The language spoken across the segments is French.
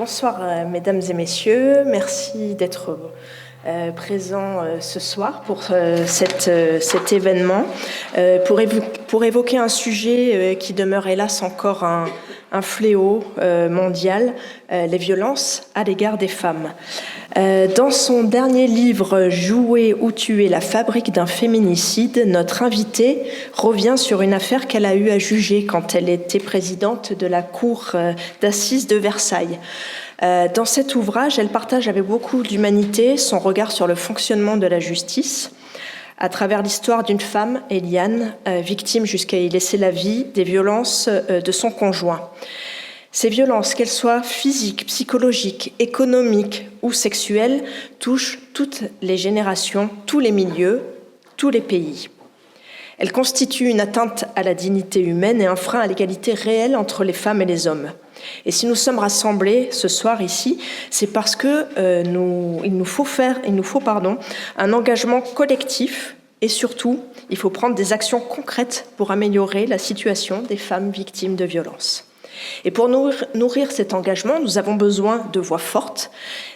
Bonsoir mesdames et messieurs, merci d'être présents ce soir pour cet événement, pour évoquer un sujet qui demeure hélas encore un fléau mondial, les violences à l'égard des femmes. Dans son dernier livre « Jouer ou tuer, la fabrique d'un féminicide », notre invitée revient sur une affaire qu'elle a eu à juger quand elle était présidente de la cour d'assises de Versailles. Dans cet ouvrage, elle partage avec beaucoup d'humanité son regard sur le fonctionnement de la justice, à travers l'histoire d'une femme, Eliane, victime jusqu'à y laisser la vie des violences de son conjoint. Ces violences, qu'elles soient physiques, psychologiques, économiques ou sexuelles, touchent toutes les générations, tous les milieux, tous les pays. Elles constituent une atteinte à la dignité humaine et un frein à l'égalité réelle entre les femmes et les hommes. Et si nous sommes rassemblés ce soir ici, c'est parce que il nous faut un engagement collectif et surtout, il faut prendre des actions concrètes pour améliorer la situation des femmes victimes de violences. Et pour nourrir cet engagement, nous avons besoin de voix fortes,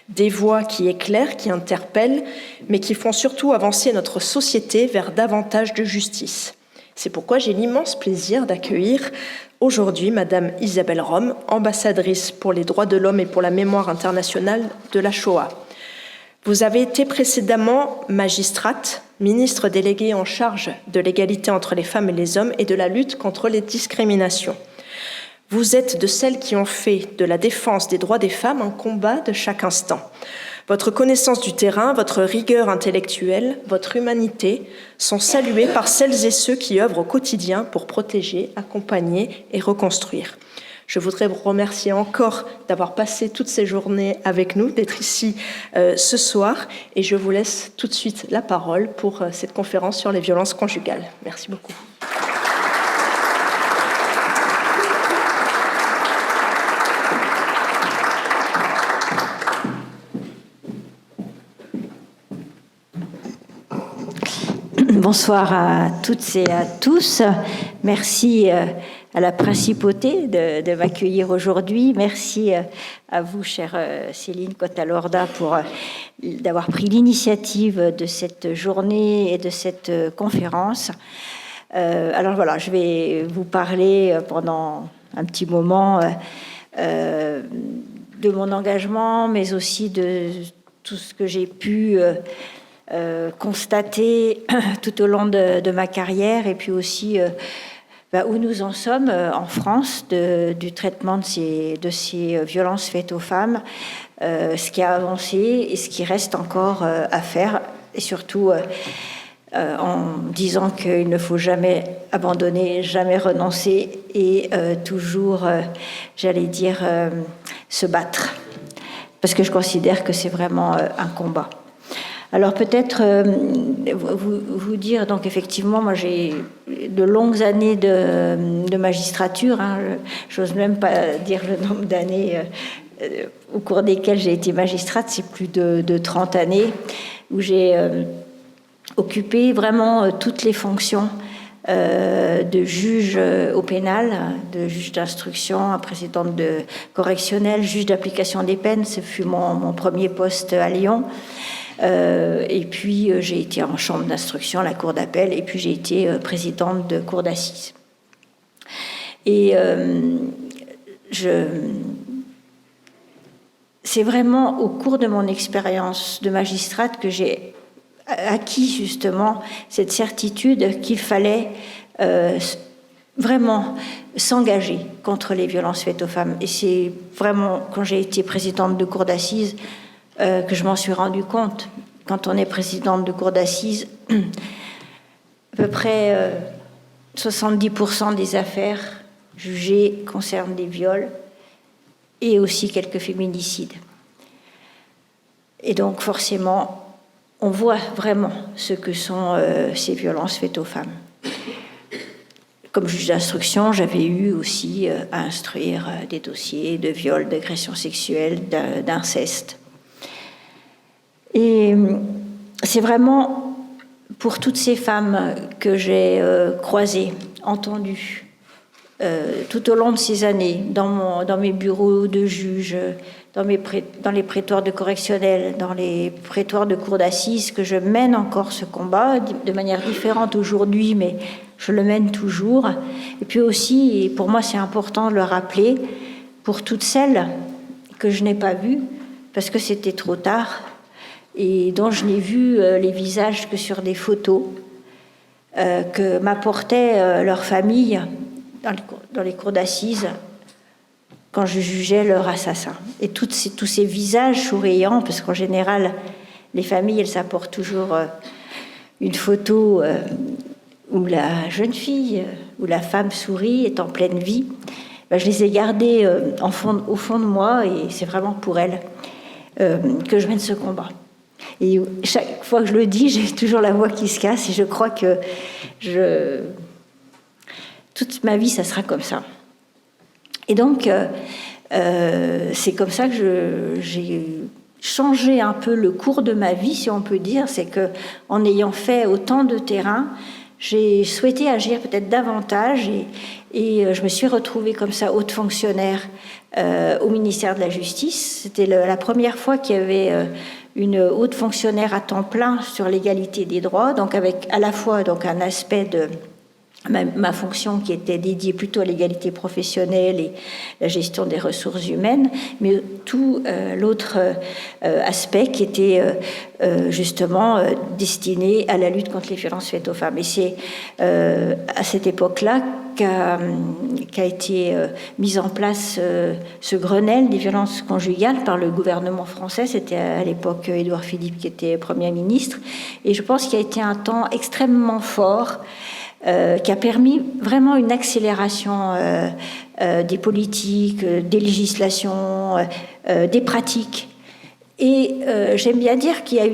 des voix qui éclairent, qui interpellent, mais qui font surtout avancer notre société vers davantage de justice. C'est pourquoi j'ai l'immense plaisir d'accueillir aujourd'hui Madame Isabelle Rome, ambassadrice pour les droits de l'homme et pour la mémoire internationale de la Shoah. Vous avez été précédemment magistrate, ministre déléguée en charge de l'égalité entre les femmes et les hommes et de la lutte contre les discriminations. Vous êtes de celles qui ont fait de la défense des droits des femmes un combat de chaque instant. Votre connaissance du terrain, votre rigueur intellectuelle, votre humanité sont saluées par celles et ceux qui œuvrent au quotidien pour protéger, accompagner et reconstruire. Je voudrais vous remercier encore d'avoir passé toutes ces journées avec nous, d'être ici ce soir, et je vous laisse tout de suite la parole pour cette conférence sur les violences conjugales. Merci beaucoup. Bonsoir à toutes et à tous. Merci à la principauté de m'accueillir aujourd'hui. Merci à vous, chère Céline Cotalorda, d'avoir pris l'initiative de cette journée et de cette conférence. Alors voilà, je vais vous parler pendant un petit moment de mon engagement, mais aussi de tout ce que j'ai pu constater tout au long de ma carrière, et puis aussi où nous en sommes en France du traitement de ces violences faites aux femmes, ce qui a avancé et ce qui reste encore à faire, et surtout en disant qu'il ne faut jamais abandonner, jamais renoncer et toujours, se battre, parce que je considère que c'est vraiment un combat. Alors peut-être vous dire, donc effectivement, moi j'ai de longues années de magistrature, j'ose même pas dire le nombre d'années au cours desquelles j'ai été magistrate, c'est plus de 30 années, où j'ai occupé vraiment toutes les fonctions de juge au pénal, de juge d'instruction, présidente de correctionnelle, juge d'application des peines. Ce fut mon premier poste à Lyon. Et puis j'ai été en chambre d'instruction à la cour d'appel, et puis j'ai été présidente de cour d'assises. Et c'est vraiment au cours de mon expérience de magistrate que j'ai acquis justement cette certitude qu'il fallait vraiment s'engager contre les violences faites aux femmes. Et c'est vraiment quand j'ai été présidente de cour d'assises que je m'en suis rendu compte. Quand on est présidente de cour d'assises, à peu près 70% des affaires jugées concernent des viols et aussi quelques féminicides. Et donc forcément, on voit vraiment ce que sont ces violences faites aux femmes. Comme juge d'instruction, j'avais eu aussi à instruire des dossiers de viol, d'agression sexuelle, d'inceste. Et c'est vraiment pour toutes ces femmes que j'ai croisées, entendues, tout au long de ces années, dans mes bureaux de juge, dans les prétoires de correctionnels, dans les prétoires de cour d'assises, que je mène encore ce combat de manière différente aujourd'hui, mais je le mène toujours. Et puis aussi, et pour moi c'est important de le rappeler, pour toutes celles que je n'ai pas vues, parce que c'était trop tard, et dont je n'ai vu les visages que sur des photos, que m'apportaient leurs familles dans les cours d'assises, quand je jugeais leur assassin. Et tous ces visages souriants, parce qu'en général, les familles, elles s'apportent toujours une photo où la jeune fille, où la femme sourit, est en pleine vie. Je les ai gardées au fond de moi, et c'est vraiment pour elles que je mène ce combat. Et chaque fois que je le dis, j'ai toujours la voix qui se casse, et je crois que toute ma vie, ça sera comme ça. Et donc, c'est comme ça que j'ai changé un peu le cours de ma vie, si on peut dire. C'est qu'en ayant fait autant de terrain, j'ai souhaité agir peut-être davantage, et je me suis retrouvée comme ça haute fonctionnaire au ministère de la Justice. C'était la première fois qu'il y avait une haute fonctionnaire à temps plein sur l'égalité des droits, donc avec à la fois donc un aspect de ma fonction qui était dédiée plutôt à l'égalité professionnelle et la gestion des ressources humaines, mais tout l'autre aspect qui était justement destiné à la lutte contre les violences faites aux femmes. Et c'est à cette époque-là qu'a été mise en place ce Grenelle des violences conjugales par le gouvernement français. C'était à l'époque Édouard Philippe qui était Premier ministre. Et je pense qu'il a été un temps extrêmement fort, qui a permis vraiment une accélération des politiques, des législations, des pratiques. Et j'aime bien dire qu'il y a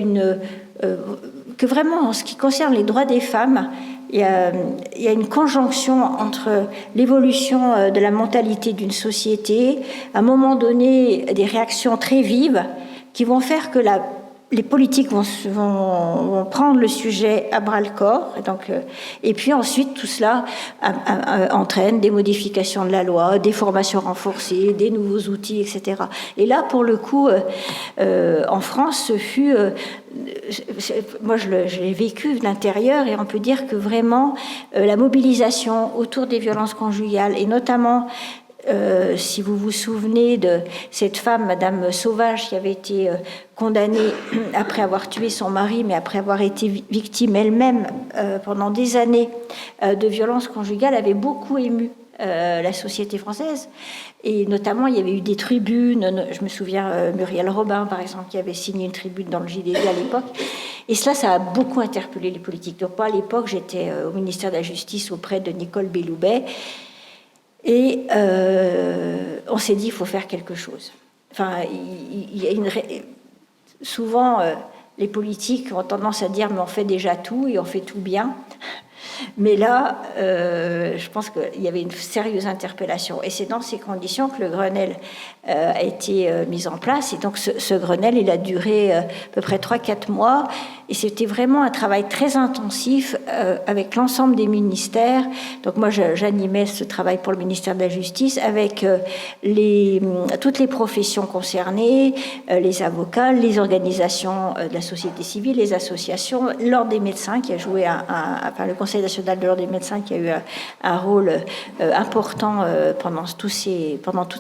que vraiment, en ce qui concerne les droits des femmes, il y a une conjonction entre l'évolution de la mentalité d'une société, à un moment donné, des réactions très vives qui vont faire que les politiques vont prendre le sujet à bras-le-corps, et puis ensuite tout cela entraîne des modifications de la loi, des formations renforcées, des nouveaux outils, etc. Et là, pour le coup, en France, ce fut... moi, je l'ai vécu de l'intérieur, et on peut dire que vraiment, la mobilisation autour des violences conjugales, et notamment... si vous vous souvenez de cette femme, Madame Sauvage, qui avait été condamnée après avoir tué son mari, mais après avoir été victime elle-même pendant des années de violences conjugales, avait beaucoup ému la société française. Et notamment, il y avait eu des tribunes. Je me souviens, Muriel Robin, par exemple, qui avait signé une tribune dans le JDD à l'époque. Et cela, ça a beaucoup interpellé les politiques. Donc, moi, à l'époque, j'étais au ministère de la Justice auprès de Nicole Belloubet. Et on s'est dit, il faut faire quelque chose. Enfin, il y a souvent, les politiques ont tendance à dire, mais on fait déjà tout et on fait tout bien. Mais là, je pense qu'il y avait une sérieuse interpellation. Et c'est dans ces conditions que le Grenelle a été mis en place. Et donc, ce Grenelle, il a duré à peu près 3-4 mois. Et c'était vraiment un travail très intensif avec l'ensemble des ministères. Donc, moi, j'animais ce travail pour le ministère de la Justice avec toutes les professions concernées, les avocats, les organisations de la société civile, les associations, l'Ordre des médecins qui a joué le Conseil national de l'Ordre des médecins qui a eu un rôle important pendant toutes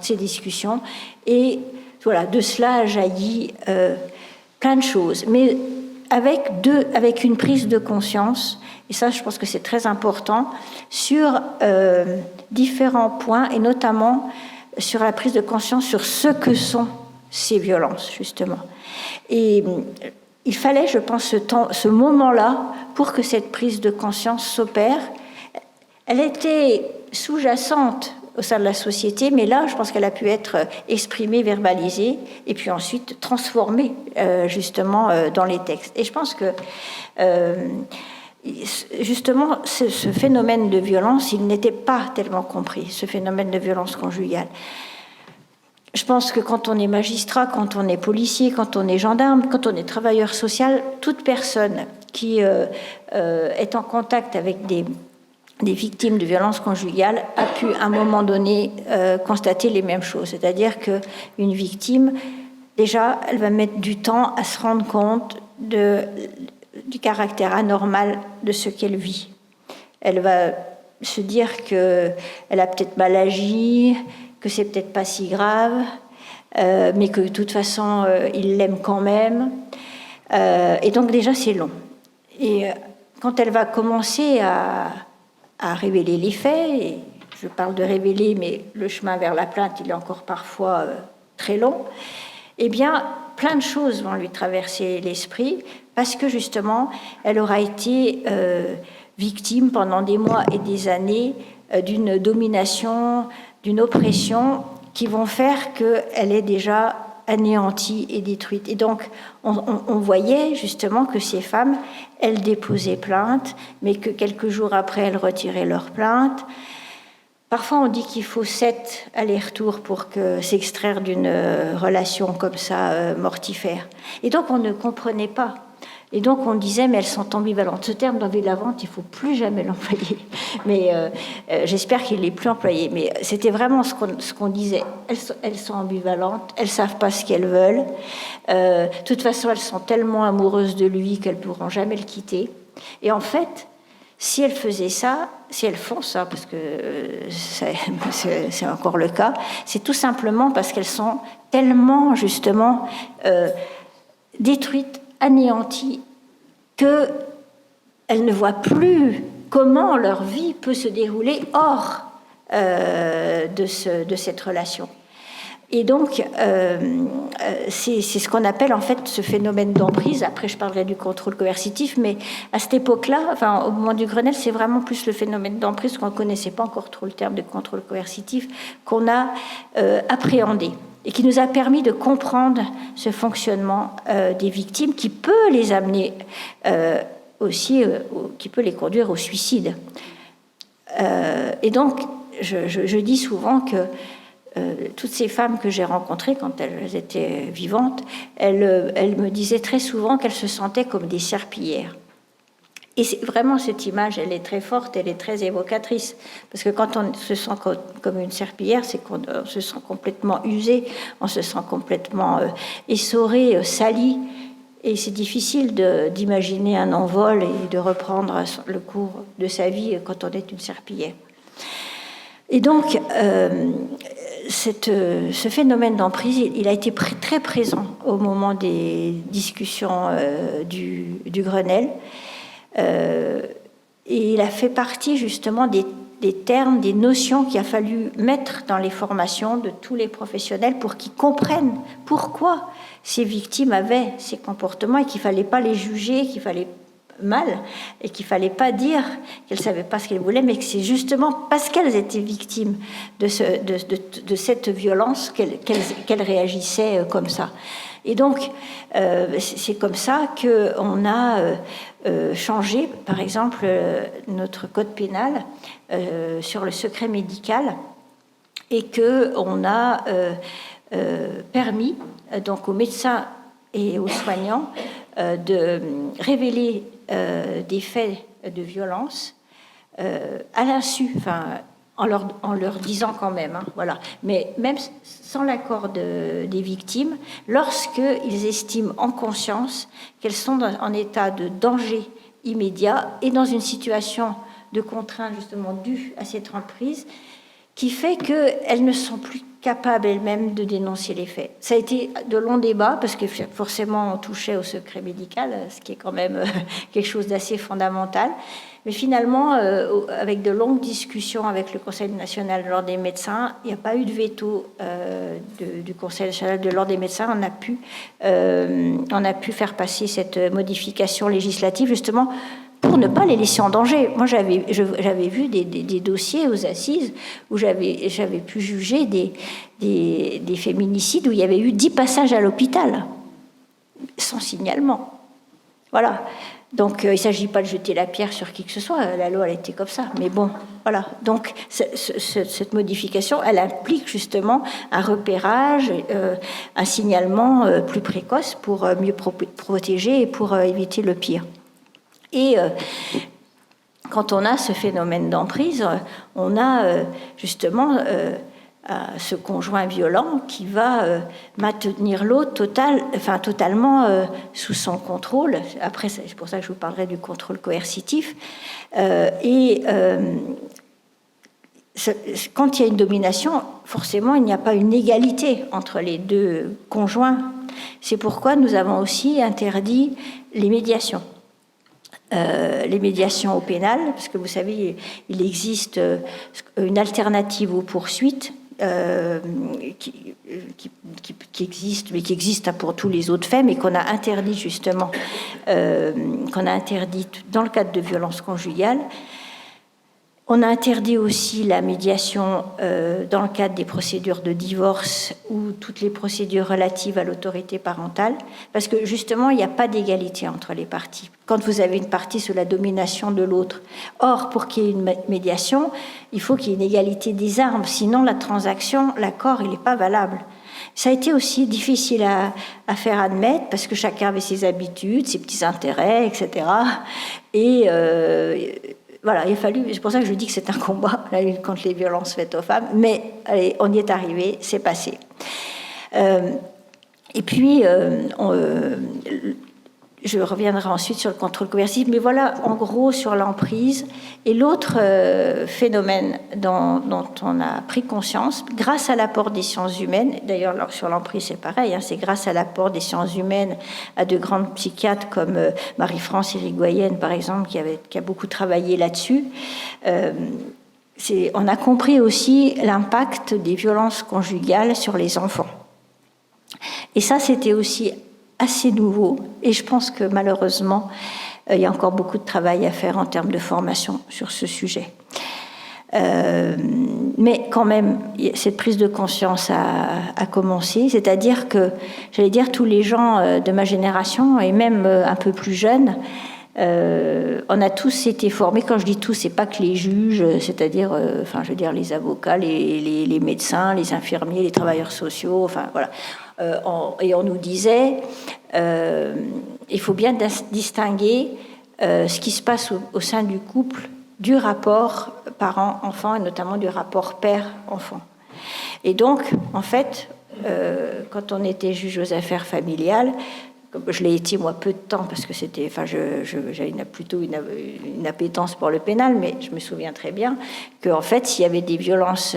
ces discussions. Et voilà, de cela a jailli plein de choses, mais avec une prise de conscience, et ça je pense que c'est très important, sur différents points, et notamment sur la prise de conscience sur ce que sont ces violences, justement. Et il fallait, je pense, ce moment-là pour que cette prise de conscience s'opère. Elle était sous-jacente au sein de la société, mais là, je pense qu'elle a pu être exprimée, verbalisée, et puis ensuite transformée, justement, dans les textes. Et je pense que, justement, ce phénomène de violence, il n'était pas tellement compris, ce phénomène de violence conjugale. Je pense que quand on est magistrat, quand on est policier, quand on est gendarme, quand on est travailleur social, toute personne qui est en contact avec des des victimes de violences conjugales a pu à un moment donné constater les mêmes choses. C'est-à-dire qu'une victime, déjà, elle va mettre du temps à se rendre compte du caractère anormal de ce qu'elle vit. Elle va se dire qu'elle a peut-être mal agi, que c'est peut-être pas si grave, mais que de toute façon, il l'aime quand même. Et donc déjà, c'est long. Et quand elle va commencer à révéler les faits, et je parle de révéler, mais le chemin vers la plainte, il est encore parfois très long, eh bien, plein de choses vont lui traverser l'esprit, parce que justement, elle aura été victime pendant des mois et des années d'une domination, d'une oppression qui vont faire qu'elle est déjà anéantie et détruite. Et donc, on voyait justement que ces femmes, elles déposaient plainte, mais que quelques jours après, elles retiraient leur plainte. Parfois, on dit qu'il faut 7 allers-retours pour s'extraire d'une relation comme ça, mortifère. Et donc, on ne comprenait pas. Et donc, on disait, mais elles sont ambivalentes. Ce terme d'ambivalente, il ne faut plus jamais l'employer. Mais j'espère qu'il n'est plus employé. Mais c'était vraiment ce qu'on disait. Elles sont ambivalentes, elles ne savent pas ce qu'elles veulent. De toute façon, elles sont tellement amoureuses de lui qu'elles ne pourront jamais le quitter. Et en fait, si elles faisaient ça, si elles font ça, parce que c'est encore le cas, c'est tout simplement parce qu'elles sont tellement, justement, détruites, anéanties, qu'elles ne voient plus comment leur vie peut se dérouler hors de cette relation. Et donc, c'est ce qu'on appelle en fait ce phénomène d'emprise. Après, je parlerai du contrôle coercitif, mais à cette époque-là, enfin, au moment du Grenelle, c'est vraiment plus le phénomène d'emprise, qu'on ne connaissait pas encore trop le terme de contrôle coercitif, qu'on a appréhendé et qui nous a permis de comprendre ce fonctionnement des victimes qui peut les amener aussi, qui peut les conduire au suicide. Et donc, je dis souvent que toutes ces femmes que j'ai rencontrées quand elles étaient vivantes, elles me disaient très souvent qu'elles se sentaient comme des serpillières. Et vraiment, cette image, elle est très forte, elle est très évocatrice. Parce que quand on se sent comme une serpillière, c'est qu'on se sent complètement usé, on se sent complètement essoré, sali. Et c'est difficile d'imaginer un envol et de reprendre le cours de sa vie quand on est une serpillière. Et donc, ce phénomène d'emprise, il a été très présent au moment des discussions du Grenelle. Et il a fait partie justement des termes, des notions qu'il a fallu mettre dans les formations de tous les professionnels pour qu'ils comprennent pourquoi ces victimes avaient ces comportements et qu'il ne fallait pas les juger, qu'il fallait mal et qu'il ne fallait pas dire qu'elles ne savaient pas ce qu'elles voulaient, mais que c'est justement parce qu'elles étaient victimes de cette violence qu'elles réagissaient comme ça. Et donc, c'est comme ça qu'on a changé, par exemple, notre code pénal sur le secret médical et qu'on a permis donc aux médecins et aux soignants de révéler des faits de violence à l'insu, enfin, en leur disant quand même, voilà. Mais même sans l'accord des victimes, lorsqu'ils estiment en conscience qu'elles sont en état de danger immédiat et dans une situation de contrainte justement due à cette emprise, qui fait qu'elles ne sont plus capables elles-mêmes de dénoncer les faits. Ça a été de longs débats, parce que forcément on touchait au secret médical, ce qui est quand même quelque chose d'assez fondamental. Mais finalement, avec de longues discussions avec le Conseil national de l'Ordre des médecins, il n'y a pas eu de veto du Conseil national de l'Ordre des médecins. On a pu faire passer cette modification législative, justement, pour ne pas les laisser en danger. Moi, j'avais vu des dossiers aux assises où j'avais pu juger des féminicides où il y avait eu 10 passages à l'hôpital, sans signalement. Voilà. Donc, il ne s'agit pas de jeter la pierre sur qui que ce soit. La loi, elle était comme ça. Mais bon, voilà. Donc, cette modification, elle implique justement un repérage, un signalement plus précoce pour mieux protéger et pour éviter le pire. Et quand on a ce phénomène d'emprise, on a justement ce conjoint violent qui va maintenir l'autre totalement sous son contrôle. Après, c'est pour ça que je vous parlerai du contrôle coercitif. Quand il y a une domination, forcément, il n'y a pas une égalité entre les deux conjoints. C'est pourquoi nous avons aussi interdit les médiations. Les médiations au pénal, parce que vous savez, il existe une alternative aux poursuites qui existe, mais qui existe pour tous les autres faits, mais qu'on a interdit justement, qu'on a interdit dans le cadre de violences conjugales. On a interdit aussi la médiation dans le cadre des procédures de divorce ou toutes les procédures relatives à l'autorité parentale, parce que justement, il n'y a pas d'égalité entre les parties. Quand vous avez une partie sous la domination de l'autre. Or, pour qu'il y ait une médiation, il faut qu'il y ait une égalité des armes, sinon la transaction, l'accord, il n'est pas valable. Ça a été aussi difficile à faire admettre, parce que chacun avait ses habitudes, ses petits intérêts, etc. Et voilà, il a fallu, c'est pour ça que je dis que c'est un combat, la lutte contre les violences faites aux femmes, mais allez, on y est arrivé, c'est passé. Et puis, je reviendrai ensuite sur le contrôle coercitif, mais voilà, en gros, sur l'emprise. Et l'autre phénomène dont on a pris conscience, grâce à l'apport des sciences humaines, d'ailleurs sur l'emprise c'est pareil, c'est grâce à l'apport des sciences humaines à de grandes psychiatres comme Marie-France Irigoyenne, par exemple, qui a beaucoup travaillé là-dessus. On a compris aussi l'impact des violences conjugales sur les enfants. Et ça, c'était aussi assez nouveau, et je pense que malheureusement, il y a encore beaucoup de travail à faire en termes de formation sur ce sujet. Mais quand même, cette prise de conscience a commencé, c'est-à-dire que, j'allais dire, tous les gens de ma génération, et même un peu plus jeunes, on a tous été formés. Quand je dis tous, c'est pas que les juges, c'est-à-dire, je veux dire, les avocats, les médecins, les infirmiers, les travailleurs sociaux, enfin voilà. Et on nous disait, il faut bien distinguer ce qui se passe au sein du couple, du rapport parent-enfant et notamment du rapport père-enfant. Et donc, en fait, quand on était juge aux affaires familiales, je l'ai été moi peu de temps parce que c'était, j'avais plutôt une appétence pour le pénal, mais je me souviens très bien qu'en fait, s'il y avait des violences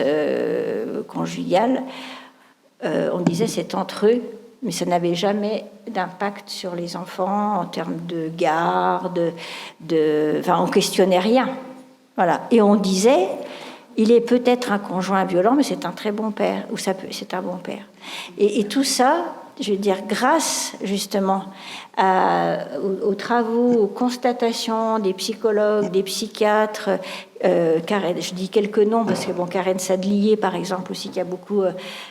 conjugales, on disait c'est entre eux, mais ça n'avait jamais d'impact sur les enfants en termes de garde, on questionnait rien. Voilà. Et on disait, il est peut-être un conjoint violent, mais c'est un très bon père, ou c'est un bon père. Et tout ça, je veux dire, grâce justement aux travaux, aux constatations des psychologues, des psychiatres, Karen, je dis quelques noms parce que Karen Sadlier, par exemple, aussi qui a beaucoup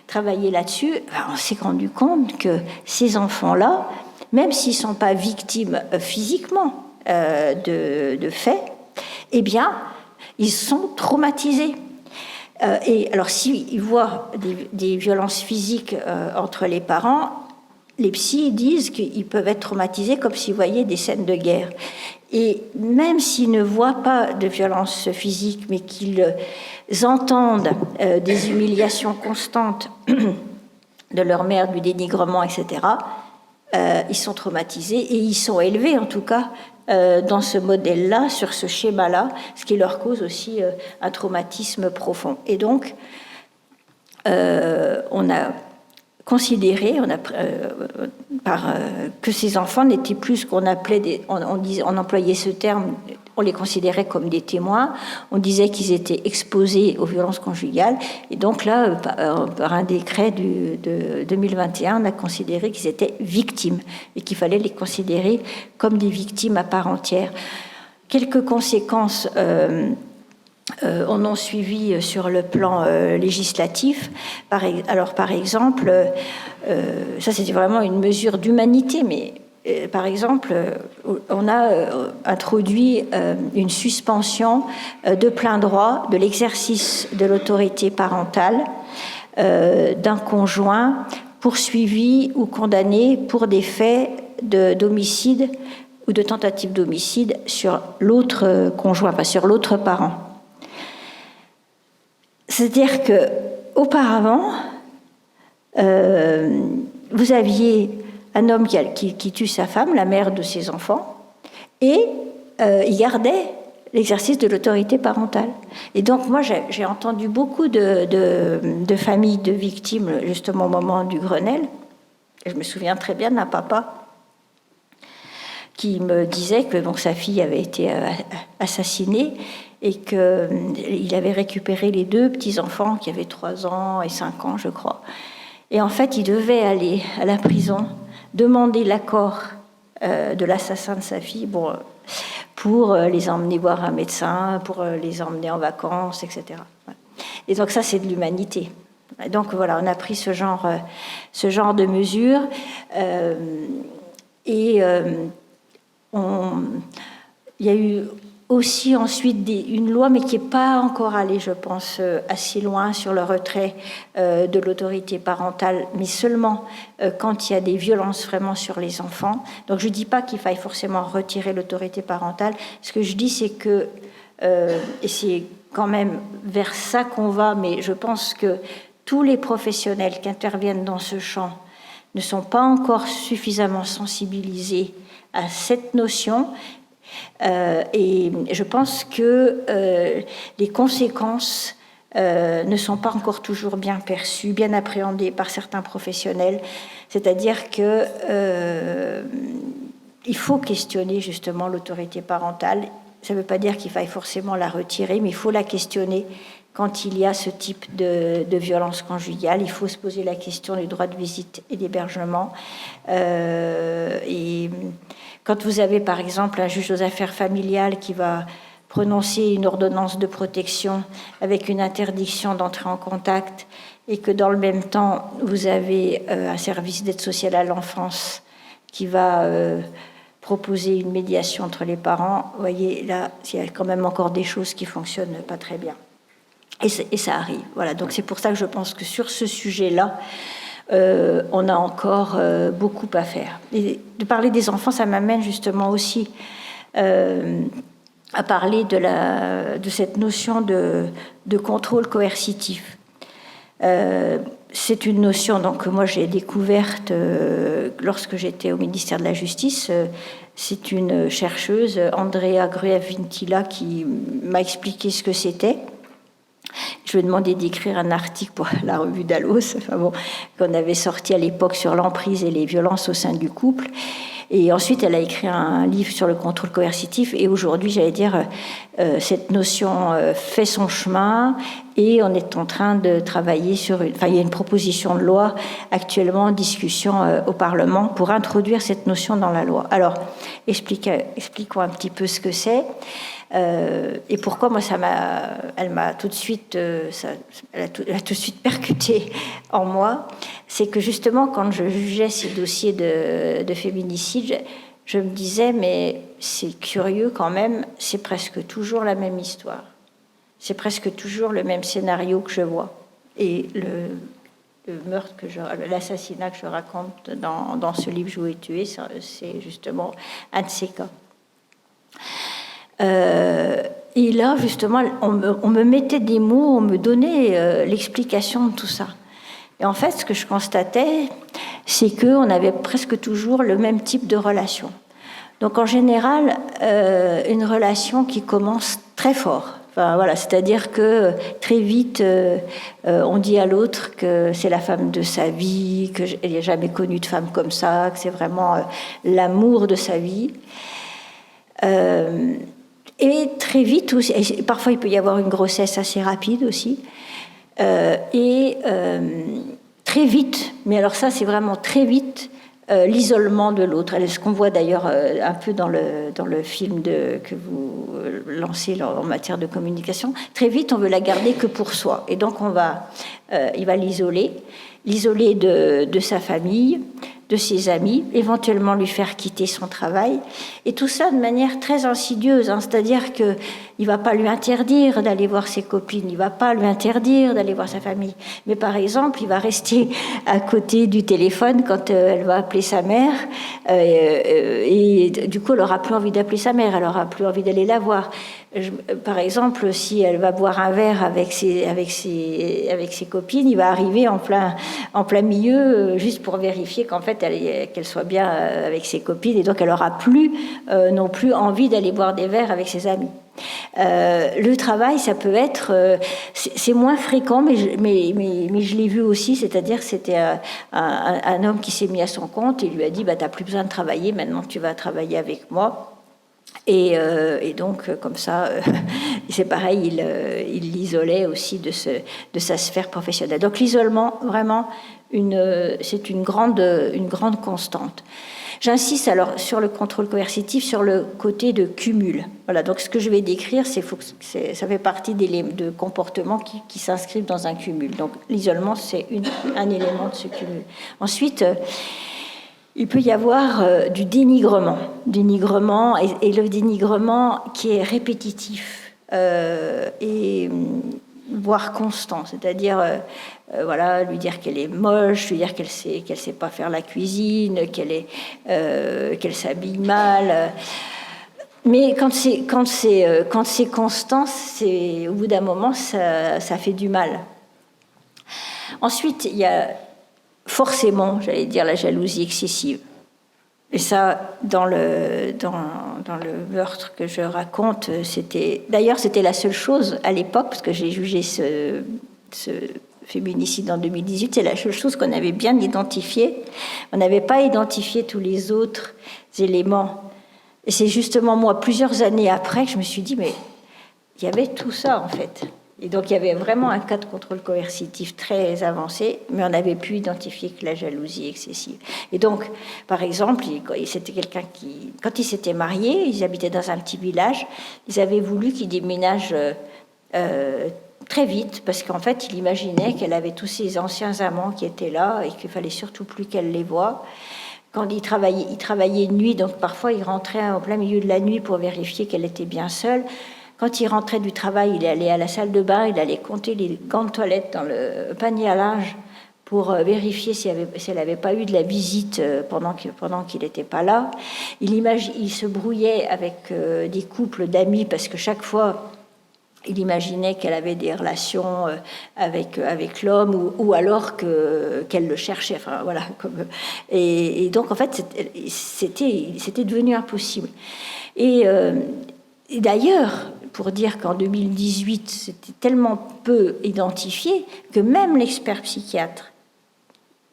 travaillé là-dessus, on s'est rendu compte que ces enfants-là, même s'ils ne sont pas victimes physiquement de faits, eh bien, ils sont traumatisés. Et alors, s'ils voient des violences physiques entre les parents, les psys disent qu'ils peuvent être traumatisés comme s'ils voyaient des scènes de guerre. Et même s'ils ne voient pas de violences physiques, mais qu'ils entendent des humiliations constantes de leur mère, du dénigrement, etc., ils sont traumatisés et ils sont élevés, en tout cas, dans ce modèle-là, sur ce schéma-là, ce qui leur cause aussi un traumatisme profond. Et donc, on a considéré que ces enfants n'étaient plus ce qu'on appelait, on employait ce terme, on les considérait comme des témoins, on disait qu'ils étaient exposés aux violences conjugales, et donc là, par un décret de 2021, on a considéré qu'ils étaient victimes, et qu'il fallait les considérer comme des victimes à part entière. Quelques conséquences on en suivi sur le plan législatif. Par exemple, ça c'était vraiment une mesure d'humanité, mais par exemple, on a introduit une suspension de plein droit de l'exercice de l'autorité parentale d'un conjoint poursuivi ou condamné pour des faits d'homicide ou de tentative d'homicide sur l'autre conjoint, pas sur l'autre parent. C'est-à-dire que auparavant, vous aviez un homme qui tue sa femme, la mère de ses enfants, et il gardait l'exercice de l'autorité parentale. Et donc moi, j'ai entendu beaucoup de familles de victimes, justement au moment du Grenelle. Et je me souviens très bien d'un papa qui me disait que donc, sa fille avait été assassinée et qu'il avait récupéré les 2 petits-enfants qui avaient 3 ans et 5 ans, je crois. Et en fait, il devait aller à la prison, demander l'accord de l'assassin de sa fille pour les emmener voir un médecin, pour les emmener en vacances, etc. Et donc ça, c'est de l'humanité. Et donc voilà, on a pris ce genre de mesures. Il y a eu aussi ensuite une loi, mais qui n'est pas encore allée, je pense, assez loin sur le retrait de l'autorité parentale, mais seulement quand il y a des violences vraiment sur les enfants. Donc je ne dis pas qu'il faille forcément retirer l'autorité parentale. Ce que je dis, c'est que, et c'est quand même vers ça qu'on va, mais je pense que tous les professionnels qui interviennent dans ce champ ne sont pas encore suffisamment sensibilisés à cette notion. Et je pense que les conséquences ne sont pas encore toujours bien perçues, bien appréhendées par certains professionnels. C'est-à-dire que il faut questionner justement l'autorité parentale. Ça ne veut pas dire qu'il faille forcément la retirer, mais il faut la questionner quand il y a ce type de violence conjugale. Il faut se poser la question du droit de visite et d'hébergement. Et quand vous avez, par exemple, un juge aux affaires familiales qui va prononcer une ordonnance de protection avec une interdiction d'entrer en contact et que dans le même temps, vous avez un service d'aide sociale à l'enfance qui va proposer une médiation entre les parents, vous voyez, là, il y a quand même encore des choses qui ne fonctionnent pas très bien. Et ça arrive. Voilà. Donc c'est pour ça que je pense que sur ce sujet-là, on a encore beaucoup à faire. Et de parler des enfants, ça m'amène justement aussi à parler de cette notion de contrôle coercitif. C'est une notion donc, que moi j'ai découverte lorsque j'étais au ministère de la Justice. C'est une chercheuse, Andrea Gruev-Vintila, qui m'a expliqué ce que c'était. Je lui ai demandé d'écrire un article pour la revue Dallos, qu'on avait sorti à l'époque sur l'emprise et les violences au sein du couple. Et ensuite, elle a écrit un livre sur le contrôle coercitif. Et aujourd'hui, j'allais dire, cette notion fait son chemin et on est en train de travailler sur il y a une proposition de loi actuellement en discussion au Parlement pour introduire cette notion dans la loi. Alors, expliquons un petit peu ce que c'est. Et pourquoi moi elle m'a tout de suite, elle a tout de suite percuté en moi, c'est que justement quand je jugeais ces dossiers de féminicide, je me disais mais c'est curieux quand même, c'est presque toujours la même histoire, c'est presque toujours le même scénario que je vois, et le meurtre l'assassinat que je raconte dans ce livre Je vous ai tué, c'est justement un de ces cas. Et là, justement, on me mettait des mots, on me donnait l'explication de tout ça. Et en fait, ce que je constatais, c'est qu'on avait presque toujours le même type de relation. Donc, en général, une relation qui commence très fort. Enfin, voilà, c'est-à-dire que très vite, on dit à l'autre que c'est la femme de sa vie, qu'elle n'a jamais connu de femme comme ça, que c'est vraiment l'amour de sa vie. Et très vite aussi, et parfois il peut y avoir une grossesse assez rapide aussi, et très vite, mais alors ça c'est vraiment très vite, l'isolement de l'autre. Ce qu'on voit d'ailleurs un peu dans le film que vous lancez en matière de communication, très vite on veut la garder que pour soi, et donc il va l'isoler de sa famille, de ses amis, éventuellement lui faire quitter son travail, et tout ça de manière très insidieuse, hein, c'est-à-dire qu'il ne va pas lui interdire d'aller voir ses copines, il ne va pas lui interdire d'aller voir sa famille, mais par exemple, il va rester à côté du téléphone quand elle va appeler sa mère, et du coup, elle n'aura plus envie d'appeler sa mère, elle n'aura plus envie d'aller la voir. Par exemple, si elle va boire un verre avec ses copines, il va arriver en plein milieu, juste pour vérifier qu'en fait, qu'elle soit bien avec ses copines, et donc elle n'aura plus non plus envie d'aller boire des verres avec ses amis. Le travail, ça peut être... c'est moins fréquent, mais je l'ai vu aussi, c'est-à-dire que c'était un homme qui s'est mis à son compte et lui a dit « t'as plus besoin de travailler, maintenant tu vas travailler avec moi ». Et donc, comme ça, c'est pareil, il l'isolait aussi de sa sphère professionnelle. Donc l'isolement, vraiment, c'est une grande constante. J'insiste alors sur le contrôle coercitif, sur le côté de cumul. Voilà, donc ce que je vais décrire, ça fait partie de comportements qui s'inscrivent dans un cumul. Donc l'isolement, c'est un élément de ce cumul. Ensuite, il peut y avoir du dénigrement et le dénigrement qui est répétitif et voire constant, c'est-à-dire voilà, lui dire qu'elle est moche, lui dire qu'elle sait pas faire la cuisine, qu'elle s'habille mal. Mais quand c'est constant, au bout d'un moment, ça fait du mal. Ensuite, il y a forcément, j'allais dire, la jalousie excessive. Et ça, dans le meurtre que je raconte, c'était la seule chose à l'époque, parce que j'ai jugé ce féminicide en 2018, c'est la seule chose qu'on avait bien identifiée. On n'avait pas identifié tous les autres éléments. Et c'est justement moi, plusieurs années après, que je me suis dit, mais il y avait tout ça en fait. Et donc il y avait vraiment un cas de contrôle coercitif très avancé, mais on n'avait pu identifier que la jalousie excessive. Et donc, par exemple, c'était quelqu'un qui, quand ils s'étaient mariés, ils habitaient dans un petit village, ils avaient voulu qu'ils déménagent très vite, parce qu'en fait, il imaginait qu'elle avait tous ses anciens amants qui étaient là et qu'il fallait surtout plus qu'elle les voie. Quand il travaillait de nuit, donc parfois il rentrait en plein milieu de la nuit pour vérifier qu'elle était bien seule. Quand il rentrait du travail, il allait à la salle de bain, il allait compter les gants de toilette dans le panier à linge pour vérifier si elle n'avait pas eu de la visite pendant qu'il n'était pas là. Il se brouillait avec des couples d'amis parce que chaque fois, il imaginait qu'elle avait des relations avec l'homme ou alors qu'elle le cherchait. Enfin, voilà, et donc, en fait, c'était devenu impossible. Et d'ailleurs, pour dire qu'en 2018, c'était tellement peu identifié que même l'expert psychiatre,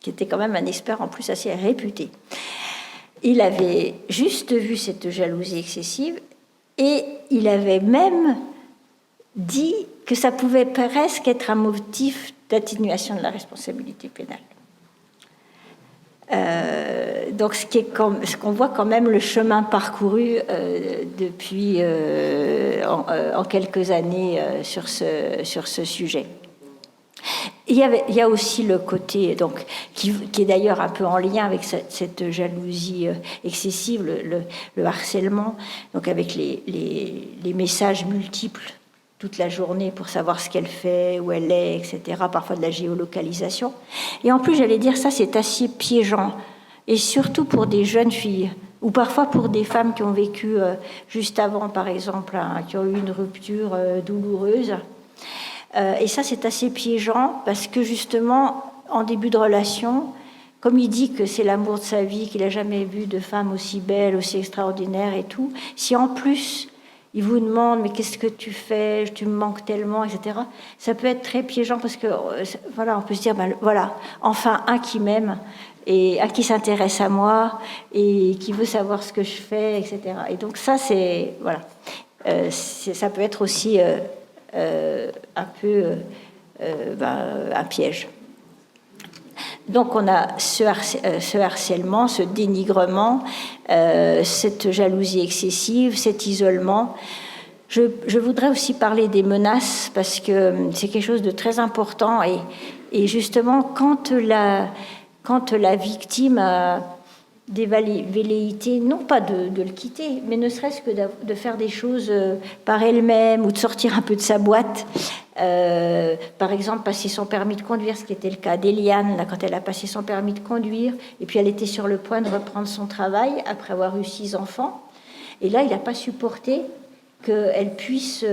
qui était quand même un expert en plus assez réputé, il avait juste vu cette jalousie excessive et il avait même dit que ça pouvait presque être un motif d'atténuation de la responsabilité pénale. Donc ce qu'on voit quand même le chemin parcouru depuis en quelques années sur ce sujet. Il y a aussi le côté donc qui est d'ailleurs un peu en lien avec cette jalousie excessive, le harcèlement, donc avec les messages multiples toute la journée pour savoir ce qu'elle fait, où elle est, etc. Parfois de la géolocalisation. Et en plus, j'allais dire, ça, c'est assez piégeant. Et surtout pour des jeunes filles, ou parfois pour des femmes qui ont vécu juste avant, par exemple, qui ont eu une rupture douloureuse. Et ça, c'est assez piégeant parce que justement, en début de relation, comme il dit que c'est l'amour de sa vie, qu'il n'a jamais vu de femme aussi belle, aussi extraordinaire et tout, si en plus il vous demande, mais qu'est-ce que tu fais, tu me manques tellement, etc. Ça peut être très piégeant parce que, voilà, on peut se dire, ben, voilà, enfin un qui m'aime et un qui s'intéresse à moi et qui veut savoir ce que je fais, etc. Et donc ça, c'est, voilà, ça peut être aussi un peu un piège. Donc on a ce harcèlement, ce dénigrement, cette jalousie excessive, cet isolement. Je voudrais aussi parler des menaces parce que c'est quelque chose de très important et justement quand quand la victime a des velléités, non pas de le quitter, mais ne serait-ce que de faire des choses par elle-même ou de sortir un peu de sa boîte. Par exemple, passer son permis de conduire, ce qui était le cas d'Eliane, là, quand elle a passé son permis de conduire, et puis elle était sur le point de reprendre son travail après avoir eu 6 enfants. Et là, il n'a pas supporté qu'elle puisse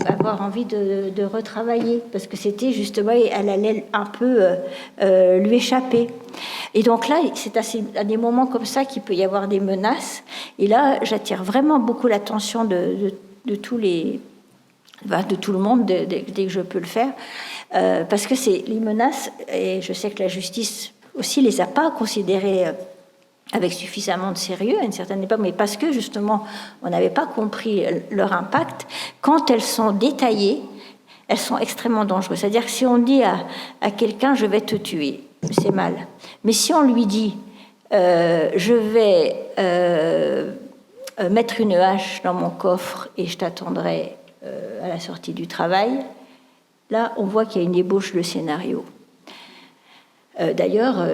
avoir envie de retravailler, parce que c'était justement, elle allait un peu lui échapper. Et donc là, c'est à des moments comme ça qu'il peut y avoir des menaces. Et là, j'attire vraiment beaucoup l'attention de tous les... de tout le monde, dès que je peux le faire, parce que c'est les menaces, et je sais que la justice aussi les a pas considérées avec suffisamment de sérieux à une certaine époque, mais parce que justement on n'avait pas compris leur impact. Quand elles sont détaillées, elles sont extrêmement dangereuses. C'est-à-dire que si on dit à quelqu'un je vais te tuer, c'est mal. Mais si on lui dit je vais mettre une hache dans mon coffre et je t'attendrai à la sortie du travail, là on voit qu'il y a une ébauche de scénario. D'ailleurs,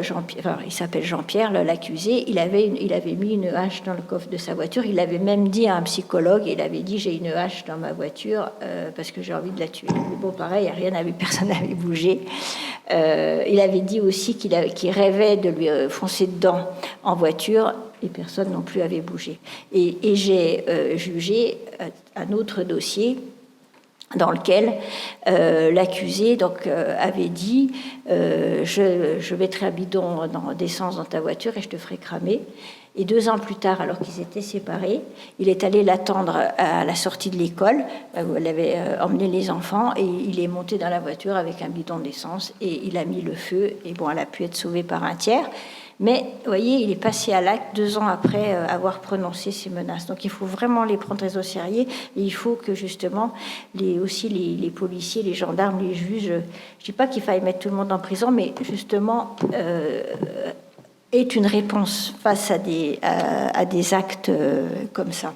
il s'appelle Jean-Pierre, l'accusé, il avait mis une hache dans le coffre de sa voiture, il avait même dit à un psychologue, il avait dit j'ai une hache dans ma voiture parce que j'ai envie de la tuer. Mais bon, pareil, personne n'avait bougé. Il avait dit aussi qu'il rêvait de lui foncer dedans en voiture et personne non plus avait bougé. Et j'ai jugé un autre dossier dans lequel l'accusé avait dit je mettrai un bidon d'essence dans ta voiture et je te ferai cramer. Et 2 ans plus tard, alors qu'ils étaient séparés, il est allé l'attendre à la sortie de l'école où elle avait emmené les enfants et il est monté dans la voiture avec un bidon d'essence et il a mis le feu. Et bon, elle a pu être sauvée par un tiers. Mais, vous voyez, il est passé à l'acte 2 ans après avoir prononcé ces menaces. Donc, il faut vraiment les prendre très au sérieux. Et il faut que, justement, les policiers, les gendarmes, les juges, je ne dis pas qu'il faille mettre tout le monde en prison, mais justement, aient une réponse face à des actes comme ça.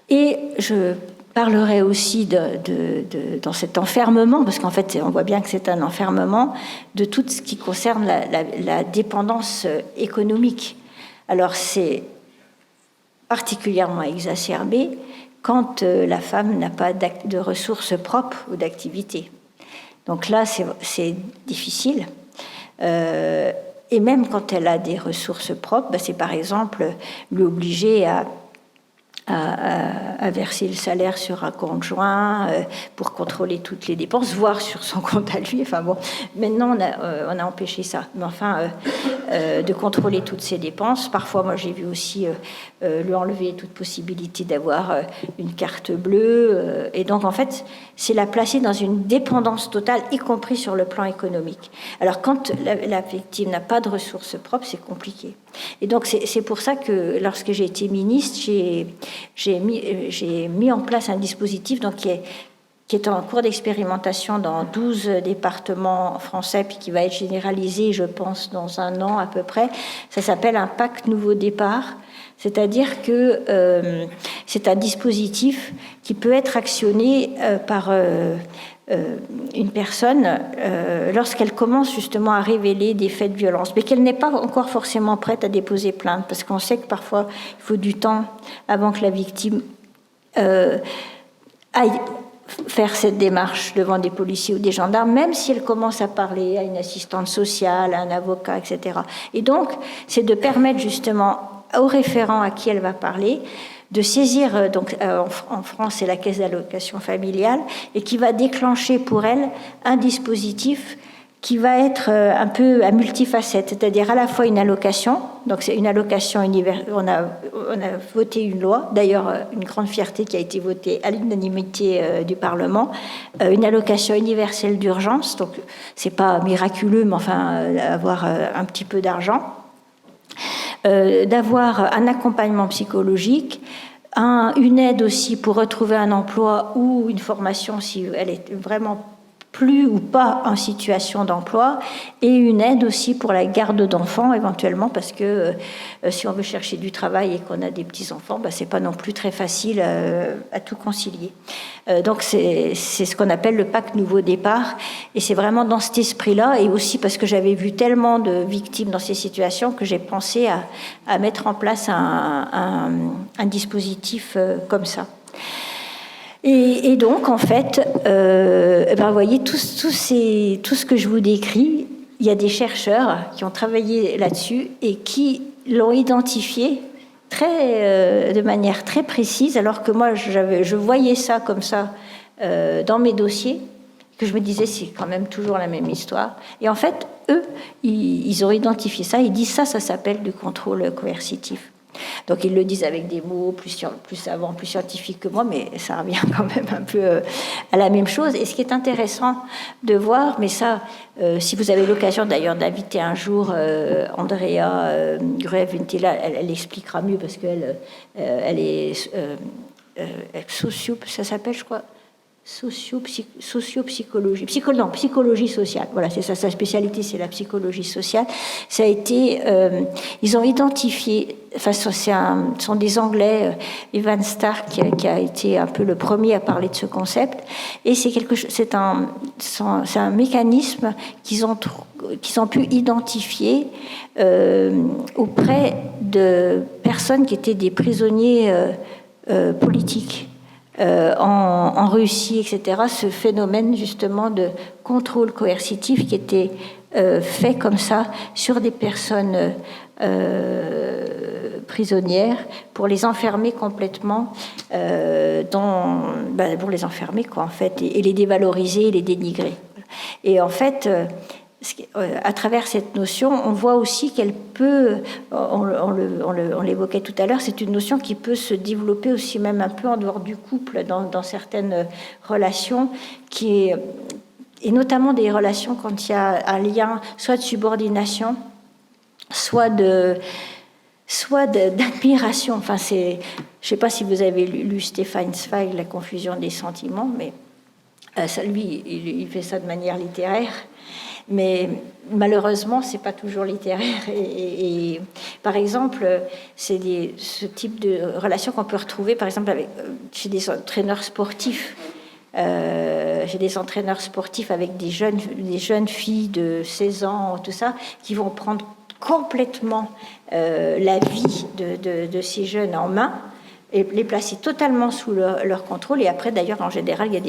Et je parlerai aussi dans cet enfermement, parce qu'en fait, on voit bien que c'est un enfermement, de tout ce qui concerne la dépendance économique. Alors, c'est particulièrement exacerbé quand la femme n'a pas de ressources propres ou d'activité. Donc là, c'est difficile. Et même quand elle a des ressources propres, c'est par exemple l'obliger à verser le salaire sur un compte joint pour contrôler toutes les dépenses, voire sur son compte à lui. Enfin bon, maintenant on a empêché ça. Mais enfin, de contrôler toutes ses dépenses. Parfois, moi j'ai vu aussi lui enlever toute possibilité d'avoir une carte bleue. Et donc en fait, c'est la placer dans une dépendance totale, y compris sur le plan économique. Alors quand la victime n'a pas de ressources propres, c'est compliqué. Et donc c'est pour ça que lorsque j'ai été ministre, j'ai mis en place un dispositif donc, qui est en cours d'expérimentation dans 12 départements français, puis qui va être généralisé, je pense, dans 1 an à peu près. Ça s'appelle un pacte nouveau départ. C'est-à-dire que c'est un dispositif qui peut être actionné par une personne lorsqu'elle commence justement à révéler des faits de violence, mais qu'elle n'est pas encore forcément prête à déposer plainte, parce qu'on sait que parfois il faut du temps avant que la victime aille faire cette démarche devant des policiers ou des gendarmes, même si elle commence à parler à une assistante sociale, à un avocat, etc. Et donc, c'est de permettre justement au référent à qui elle va parler de saisir, donc en France c'est la caisse d'allocation familiale, et qui va déclencher pour elle un dispositif qui va être un peu à multifacette, c'est-à-dire à la fois une allocation, donc c'est une allocation universelle, on a voté une loi, d'ailleurs une grande fierté qui a été votée à l'unanimité du Parlement, une allocation universelle d'urgence, donc c'est pas miraculeux, mais enfin avoir un petit peu d'argent, d'avoir un accompagnement psychologique, une aide aussi pour retrouver un emploi ou une formation si elle est vraiment plus ou pas en situation d'emploi, et une aide aussi pour la garde d'enfants éventuellement, parce que si on veut chercher du travail et qu'on a des petits-enfants, c'est pas non plus très facile à tout concilier. Donc c'est ce qu'on appelle le pacte nouveau départ, Et c'est vraiment dans cet esprit-là, et aussi parce que j'avais vu tellement de victimes dans ces situations, que j'ai pensé à mettre en place un dispositif comme ça. Et donc, en fait, vous voyez, tout ce que je vous décris, il y a des chercheurs qui ont travaillé là-dessus et qui l'ont identifié de manière très précise, alors que moi, je voyais ça comme ça dans mes dossiers, que je me disais, c'est quand même toujours la même histoire. Et en fait, eux, ils ont identifié ça, ils disent ça s'appelle du contrôle coercitif. Donc ils le disent avec des mots plus savants, plus scientifiques que moi, mais ça revient quand même un peu à la même chose. Et ce qui est intéressant de voir, mais ça, si vous avez l'occasion d'ailleurs d'inviter un jour Andrea Gruev-Vintila, elle expliquera mieux parce qu'elle elle est ça s'appelle, je crois, psychologie sociale. Voilà, c'est ça, sa spécialité, c'est la psychologie sociale. Ça a été, ils ont identifié, enfin, ce sont des Anglais, Evan Stark, qui a été un peu le premier à parler de ce concept, et c'est un mécanisme qu'ils ont pu identifier auprès de personnes qui étaient des prisonniers politiques. En Russie, etc., ce phénomène justement de contrôle coercitif qui était fait comme ça sur des personnes prisonnières pour les enfermer complètement pour les enfermer quoi en fait et les dévaloriser, et les dénigrer. Et en fait, à travers cette notion, on voit aussi qu'elle peut, on l'évoquait tout à l'heure, c'est une notion qui peut se développer aussi même un peu en dehors du couple, dans certaines relations, et notamment des relations quand il y a un lien soit de subordination, soit d'admiration. Enfin, je ne sais pas si vous avez lu Stefan Zweig, La confusion des sentiments, mais lui, il fait ça de manière littéraire. Mais malheureusement, c'est pas toujours littéraire. Et par exemple, c'est ce type de relation qu'on peut retrouver, par exemple, chez des entraîneurs sportifs. J'ai des entraîneurs sportifs avec des jeunes filles de 16 ans, tout ça, qui vont prendre complètement la vie de ces jeunes en main et les placer totalement sous leur contrôle. Et après, d'ailleurs, en général, il y a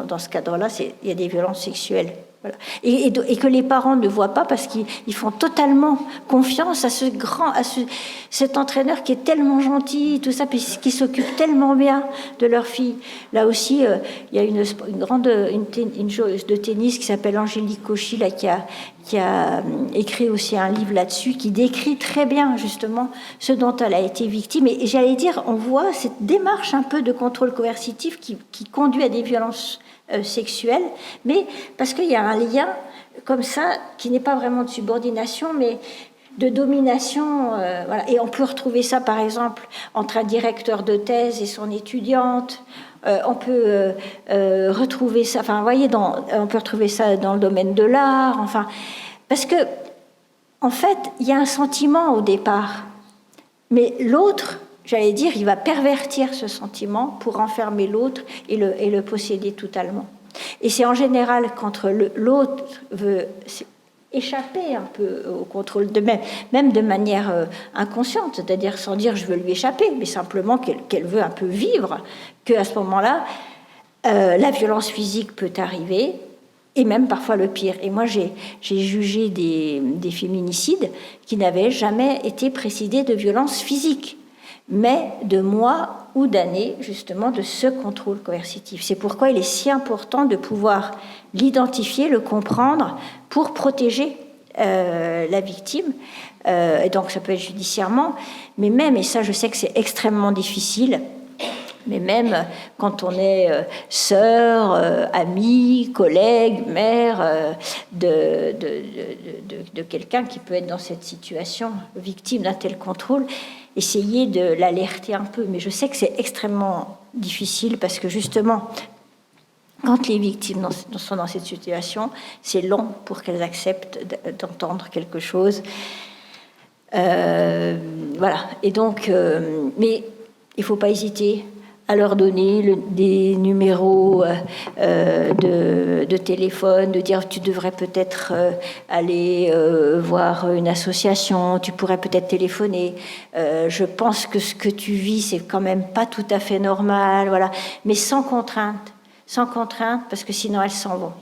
dans ce cadre-là, il y a des violences sexuelles. Voilà. Et que les parents ne voient pas parce qu'ils font totalement confiance à cet entraîneur qui est tellement gentil, tout ça, puis qui s'occupe tellement bien de leur fille. Là aussi, il y a une joueuse de tennis qui s'appelle Angélique Cauchy, là, qui a écrit aussi un livre là-dessus, qui décrit très bien justement ce dont elle a été victime. Et j'allais dire, on voit cette démarche un peu de contrôle coercitif qui conduit à des violences sexuelle, mais parce qu'il y a un lien comme ça qui n'est pas vraiment de subordination, mais de domination. Voilà. Et on peut retrouver ça, par exemple, entre un directeur de thèse et son étudiante. On peut retrouver ça. Enfin, vous voyez, on peut retrouver ça dans le domaine de l'art. Enfin, parce que, en fait, il y a un sentiment au départ, mais l'autre, j'allais dire, il va pervertir ce sentiment pour enfermer l'autre et le posséder totalement. Et c'est en général quand l'autre veut échapper un peu au contrôle même de manière inconsciente, c'est-à-dire sans dire je veux lui échapper, mais simplement qu'elle veut un peu vivre, qu'à ce moment-là, la violence physique peut arriver, et même parfois le pire. Et moi, j'ai jugé des féminicides qui n'avaient jamais été précédés de violence physique, mais de mois ou d'années, justement, de ce contrôle coercitif. C'est pourquoi il est si important de pouvoir l'identifier, le comprendre, pour protéger la victime. Et donc, ça peut être judiciairement, mais même, et ça, je sais que c'est extrêmement difficile, mais même quand on est sœur, amie, collègue, mère de quelqu'un qui peut être dans cette situation, victime d'un tel contrôle, essayer de l'alerter un peu. Mais je sais que c'est extrêmement difficile parce que justement, quand les victimes sont dans cette situation, c'est long pour qu'elles acceptent d'entendre quelque chose. Voilà. Et donc, mais il ne faut pas hésiter à leur donner des numéros de téléphone, de dire tu devrais peut-être aller voir une association, tu pourrais peut-être téléphoner. Je pense que ce que tu vis, c'est quand même pas tout à fait normal, voilà. Mais sans contrainte, parce que sinon elles s'en vont.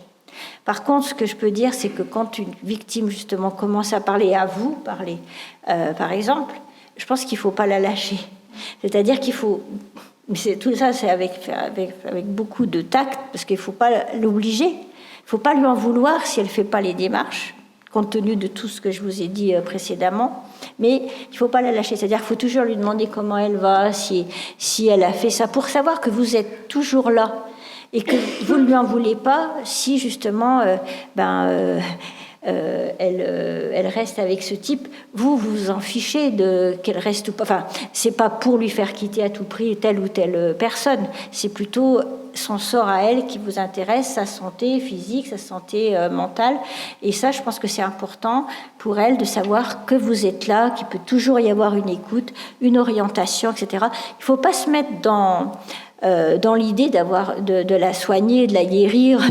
Par contre, ce que je peux dire, c'est que quand une victime justement commence à parler, à vous parler, par exemple, je pense qu'il ne faut pas la lâcher. C'est-à-dire qu'il faut... Tout ça, c'est avec beaucoup de tact, parce qu'il ne faut pas l'obliger. Il ne faut pas lui en vouloir si elle ne fait pas les démarches, compte tenu de tout ce que je vous ai dit précédemment. Mais il ne faut pas la lâcher. C'est-à-dire qu'il faut toujours lui demander comment elle va, si elle a fait ça, pour savoir que vous êtes toujours là et que vous ne lui en voulez pas si, justement, elle reste avec ce type. Vous vous en fichez qu'elle reste ou pas. Enfin, c'est pas pour lui faire quitter à tout prix telle ou telle personne. C'est plutôt son sort à elle qui vous intéresse, sa santé physique, sa santé mentale. Et ça, je pense que c'est important pour elle de savoir que vous êtes là, qu'il peut toujours y avoir une écoute, une orientation, etc. Il faut pas se mettre dans l'idée de la soigner, de la guérir,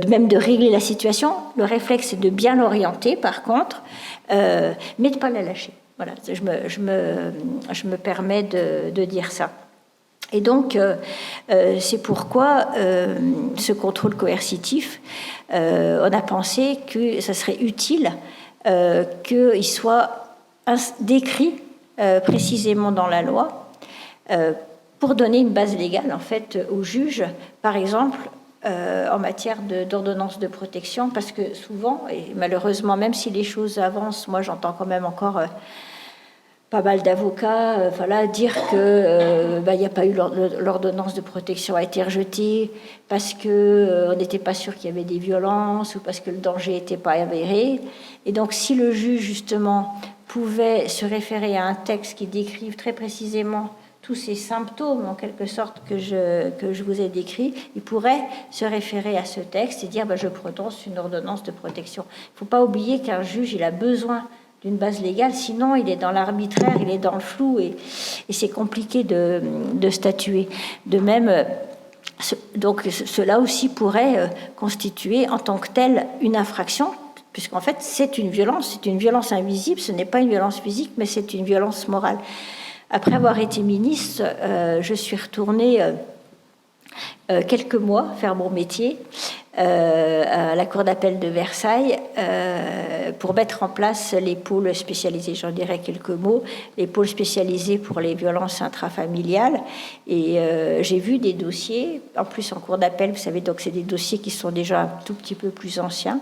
même de régler la situation. Le réflexe, c'est de bien l'orienter, par contre, mais de ne pas la lâcher. Voilà, je me permets de dire ça. Et donc, c'est pourquoi ce contrôle coercitif, on a pensé que ça serait utile qu'il soit décrit précisément dans la loi, pour donner une base légale, en fait, aux juges, par exemple, en matière d'ordonnance de protection, parce que souvent, et malheureusement, même si les choses avancent, moi j'entends quand même encore pas mal d'avocats dire que il n'y a pas eu l'ordonnance de protection a été rejetée parce qu'on n'était pas sûr qu'il y avait des violences ou parce que le danger n'était pas avéré. Et donc, si le juge, justement, pouvait se référer à un texte qui décrive très précisément tous ces symptômes, en quelque sorte, que je vous ai décrits, il pourrait se référer à ce texte et dire je prononce une ordonnance de protection. Il ne faut pas oublier qu'un juge, il a besoin d'une base légale, sinon il est dans l'arbitraire, il est dans le flou, et c'est compliqué de statuer. De même, donc cela aussi pourrait constituer en tant que tel une infraction, puisqu'en fait c'est une violence invisible, ce n'est pas une violence physique, mais c'est une violence morale. Après avoir été ministre, je suis retournée quelques mois faire mon métier à la Cour d'appel de Versailles pour mettre en place les pôles spécialisés, j'en dirai quelques mots, les pôles spécialisés pour les violences intrafamiliales. Et j'ai vu des dossiers, en plus en cour d'appel, vous savez, donc c'est des dossiers qui sont déjà un tout petit peu plus anciens.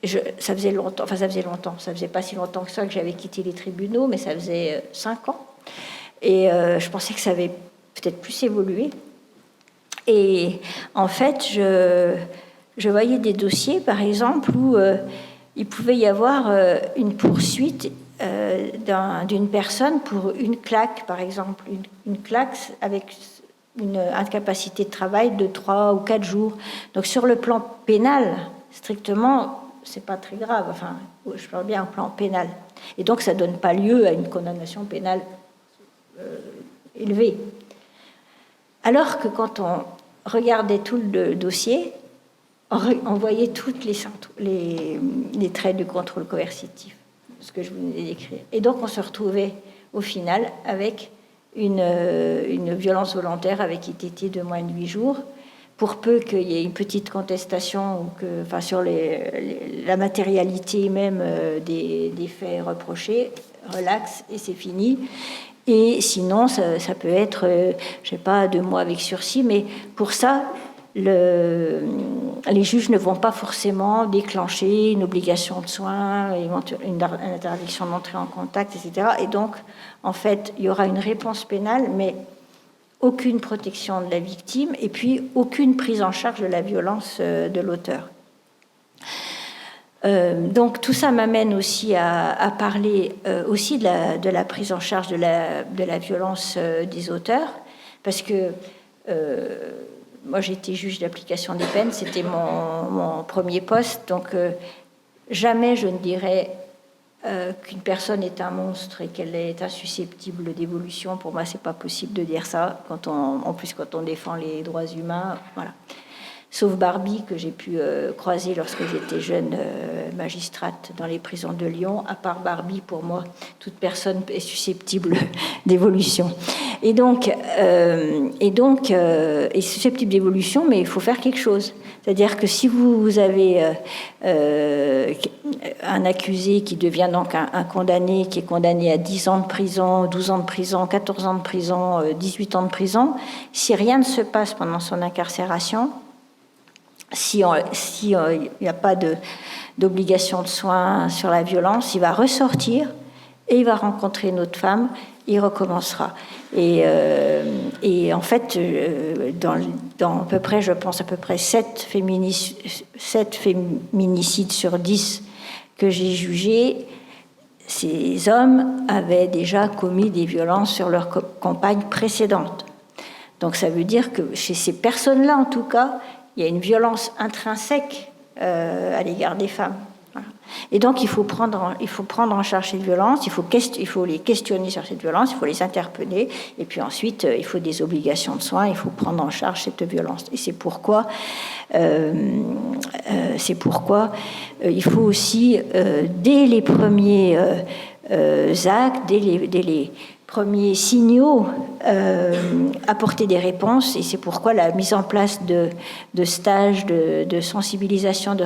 Ça faisait pas si longtemps que ça que j'avais quitté les tribunaux, mais ça faisait 5 ans. Et je pensais que ça avait peut-être plus évolué. Et en fait, je voyais des dossiers, par exemple, où il pouvait y avoir une poursuite d'une personne pour une claque, par exemple, une claque avec une incapacité de travail de 3 ou 4 jours. Donc sur le plan pénal, strictement, c'est pas très grave. Enfin, je parle bien en plan pénal. Et donc, ça donne pas lieu à une condamnation pénale élevée. Alors que quand on regardait tout le dossier, on voyait toutes les traits du contrôle coercitif, ce que je vous ai décrit. Et donc, on se retrouvait au final avec une violence volontaire avec ITT de moins de 8 jours, pour peu qu'il y ait une petite contestation sur la matérialité même des faits reprochés, relax, et c'est fini. Et sinon, ça peut être, 2 mois avec sursis, mais pour ça, les juges ne vont pas forcément déclencher une obligation de soins, une interdiction d'entrer en contact, etc. Et donc, en fait, il y aura une réponse pénale, mais aucune protection de la victime, et puis aucune prise en charge de la violence de l'auteur. Donc tout ça m'amène aussi à parler aussi de la prise en charge de la violence des auteurs, parce que moi j'étais juge d'application des peines, c'était mon premier poste, donc jamais je ne dirais qu'une personne est un monstre et qu'elle est insusceptible d'évolution, pour moi, c'est pas possible de dire ça. En plus, quand on défend les droits humains, voilà. Sauf Barbie, que j'ai pu croiser lorsque j'étais jeune magistrate dans les prisons de Lyon. À part Barbie, pour moi, toute personne est susceptible d'évolution. Et susceptible d'évolution, mais il faut faire quelque chose. C'est-à-dire que si vous avez un accusé qui devient donc un condamné, qui est condamné à 10 ans de prison, 12 ans de prison, 14 ans de prison, 18 ans de prison, si rien ne se passe pendant son incarcération, s'il n'y a pas d'obligation de soins sur la violence, il va ressortir et il va rencontrer une autre femme, il recommencera. Et en fait, dans à peu près, je pense, à peu près 7 féminicides sur 10 que j'ai jugés, ces hommes avaient déjà commis des violences sur leur compagne précédente. Donc ça veut dire que chez ces personnes-là, en tout cas, il y a une violence intrinsèque à l'égard des femmes. Voilà. Et donc, il faut prendre en charge cette violence, il faut les questionner sur cette violence, il faut les interpeller, et puis ensuite, il faut des obligations de soins, il faut prendre en charge cette violence. Et c'est pourquoi il faut aussi, dès les premiers actes, dès les premiers signaux, apporter des réponses, et c'est pourquoi la mise en place de stages de sensibilisation, de